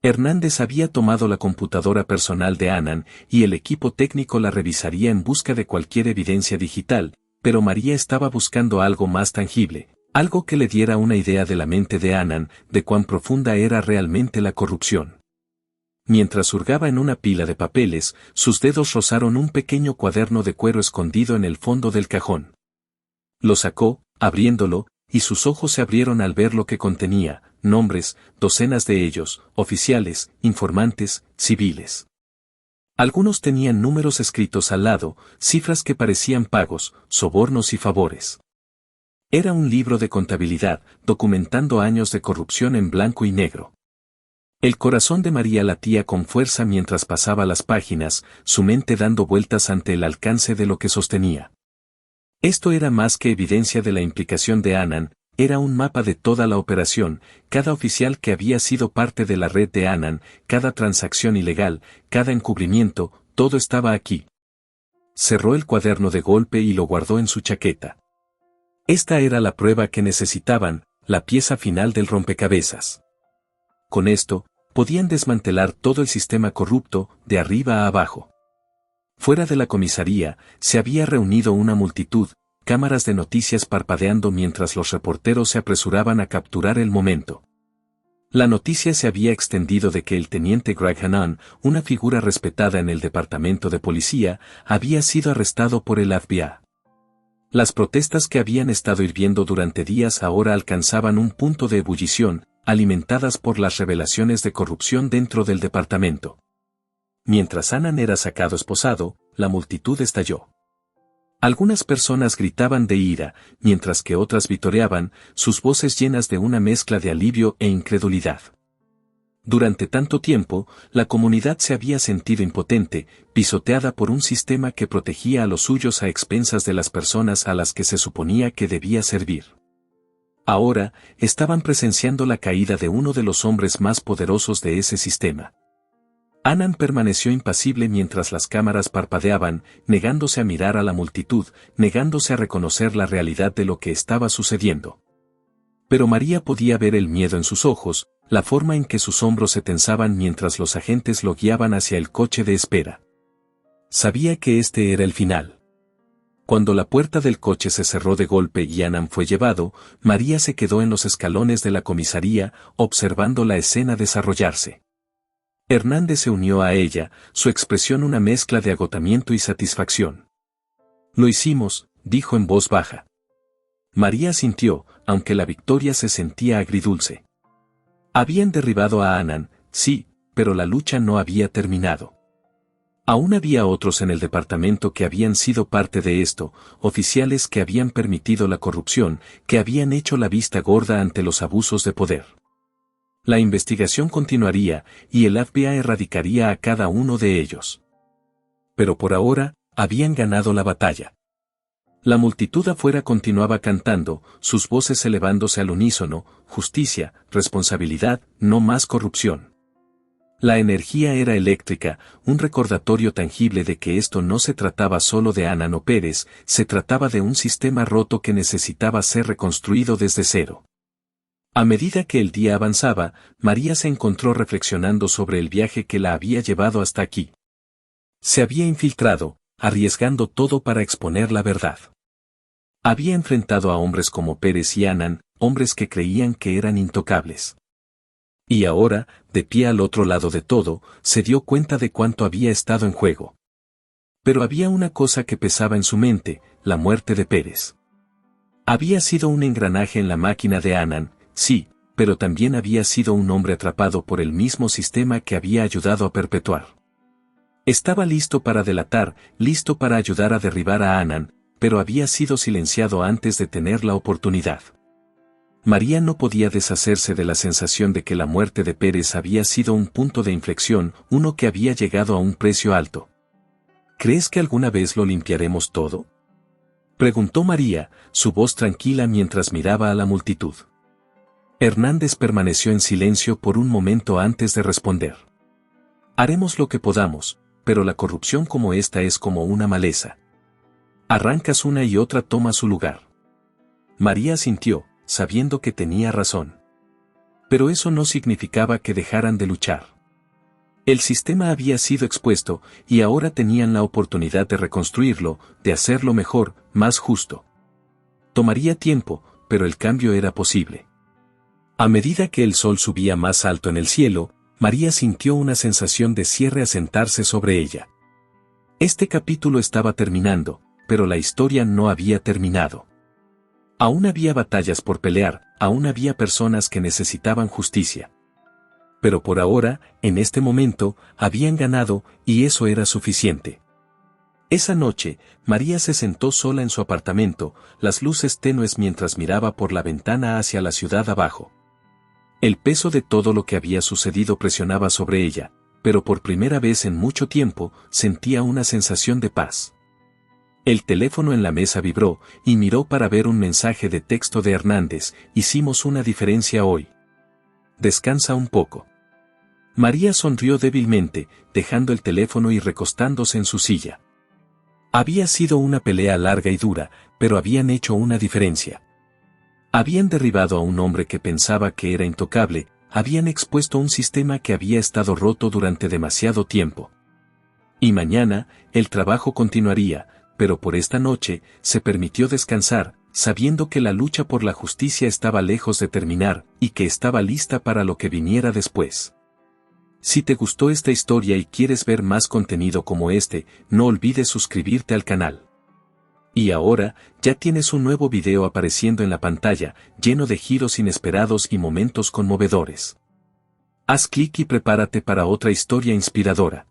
Hernández había tomado la computadora personal de Annan y el equipo técnico la revisaría en busca de cualquier evidencia digital, pero María estaba buscando algo más tangible, algo que le diera una idea de la mente de Annan, de cuán profunda era realmente la corrupción. Mientras hurgaba en una pila de papeles, sus dedos rozaron un pequeño cuaderno de cuero escondido en el fondo del cajón. Lo sacó, abriéndolo, y sus ojos se abrieron al ver lo que contenía: nombres, docenas de ellos, oficiales, informantes, civiles. Algunos tenían números escritos al lado, cifras que parecían pagos, sobornos y favores. Era un libro de contabilidad, documentando años de corrupción en blanco y negro. El corazón de María latía con fuerza mientras pasaba las páginas, su mente dando vueltas ante el alcance de lo que sostenía. Esto era más que evidencia de la implicación de Annan, era un mapa de toda la operación, cada oficial que había sido parte de la red de Annan, cada transacción ilegal, cada encubrimiento, todo estaba aquí. Cerró el cuaderno de golpe y lo guardó en su chaqueta. Esta era la prueba que necesitaban, la pieza final del rompecabezas. Con esto, podían desmantelar todo el sistema corrupto, de arriba a abajo. Fuera de la comisaría, se había reunido una multitud, cámaras de noticias parpadeando mientras los reporteros se apresuraban a capturar el momento. La noticia se había extendido de que el teniente Greg Hannan, una figura respetada en el departamento de policía, había sido arrestado por el FBI. Las protestas que habían estado hirviendo durante días ahora alcanzaban un punto de ebullición, alimentadas por las revelaciones de corrupción dentro del departamento. Mientras Annan era sacado esposado, la multitud estalló. Algunas personas gritaban de ira, mientras que otras vitoreaban, sus voces llenas de una mezcla de alivio e incredulidad. Durante tanto tiempo, la comunidad se había sentido impotente, pisoteada por un sistema que protegía a los suyos a expensas de las personas a las que se suponía que debía servir. Ahora, estaban presenciando la caída de uno de los hombres más poderosos de ese sistema. Annan permaneció impasible mientras las cámaras parpadeaban, negándose a mirar a la multitud, negándose a reconocer la realidad de lo que estaba sucediendo. Pero María podía ver el miedo en sus ojos, la forma en que sus hombros se tensaban mientras los agentes lo guiaban hacia el coche de espera. Sabía que este era el final. Cuando la puerta del coche se cerró de golpe y Annan fue llevado, María se quedó en los escalones de la comisaría, observando la escena desarrollarse. Hernández se unió a ella, su expresión una mezcla de agotamiento y satisfacción. «Lo hicimos», dijo en voz baja. María asintió, aunque la victoria se sentía agridulce. Habían derribado a Annan, sí, pero la lucha no había terminado. Aún había otros en el departamento que habían sido parte de esto, oficiales que habían permitido la corrupción, que habían hecho la vista gorda ante los abusos de poder. La investigación continuaría, y el FBI erradicaría a cada uno de ellos. Pero por ahora, habían ganado la batalla. La multitud afuera continuaba cantando, sus voces elevándose al unísono: justicia, responsabilidad, no más corrupción. La energía era eléctrica, un recordatorio tangible de que esto no se trataba solo de Annan o Pérez, se trataba de un sistema roto que necesitaba ser reconstruido desde cero. A medida que el día avanzaba, María se encontró reflexionando sobre el viaje que la había llevado hasta aquí. Se había infiltrado, arriesgando todo para exponer la verdad. Había enfrentado a hombres como Pérez y Annan, hombres que creían que eran intocables. Y ahora, de pie al otro lado de todo, se dio cuenta de cuánto había estado en juego. Pero había una cosa que pesaba en su mente, la muerte de Pérez. Había sido un engranaje en la máquina de Annan, sí, pero también había sido un hombre atrapado por el mismo sistema que había ayudado a perpetuar. Estaba listo para delatar, listo para ayudar a derribar a Annan, pero había sido silenciado antes de tener la oportunidad. María no podía deshacerse de la sensación de que la muerte de Pérez había sido un punto de inflexión, uno que había llegado a un precio alto. ¿Crees que alguna vez lo limpiaremos todo?, preguntó María, su voz tranquila mientras miraba a la multitud. Hernández permaneció en silencio por un momento antes de responder. Haremos lo que podamos, pero la corrupción como esta es como una maleza. Arrancas una y otra toma su lugar. María asintió, sabiendo que tenía razón. Pero eso no significaba que dejaran de luchar. El sistema había sido expuesto, y ahora tenían la oportunidad de reconstruirlo, de hacerlo mejor, más justo. Tomaría tiempo, pero el cambio era posible. A medida que el sol subía más alto en el cielo, María sintió una sensación de cierre asentarse sobre ella. Este capítulo estaba terminando, pero la historia no había terminado. Aún había batallas por pelear, aún había personas que necesitaban justicia. Pero por ahora, en este momento, habían ganado, y eso era suficiente. Esa noche, María se sentó sola en su apartamento, las luces tenues mientras miraba por la ventana hacia la ciudad abajo. El peso de todo lo que había sucedido presionaba sobre ella, pero por primera vez en mucho tiempo, sentía una sensación de paz. El teléfono en la mesa vibró, y miró para ver un mensaje de texto de Hernández: hicimos una diferencia hoy. Descansa un poco. María sonrió débilmente, dejando el teléfono y recostándose en su silla. Había sido una pelea larga y dura, pero habían hecho una diferencia. Habían derribado a un hombre que pensaba que era intocable, habían expuesto un sistema que había estado roto durante demasiado tiempo. Y mañana, el trabajo continuaría, pero por esta noche, se permitió descansar, sabiendo que la lucha por la justicia estaba lejos de terminar, y que estaba lista para lo que viniera después. Si te gustó esta historia y quieres ver más contenido como este, no olvides suscribirte al canal. Y ahora, ya tienes un nuevo video apareciendo en la pantalla, lleno de giros inesperados y momentos conmovedores. Haz clic y prepárate para otra historia inspiradora.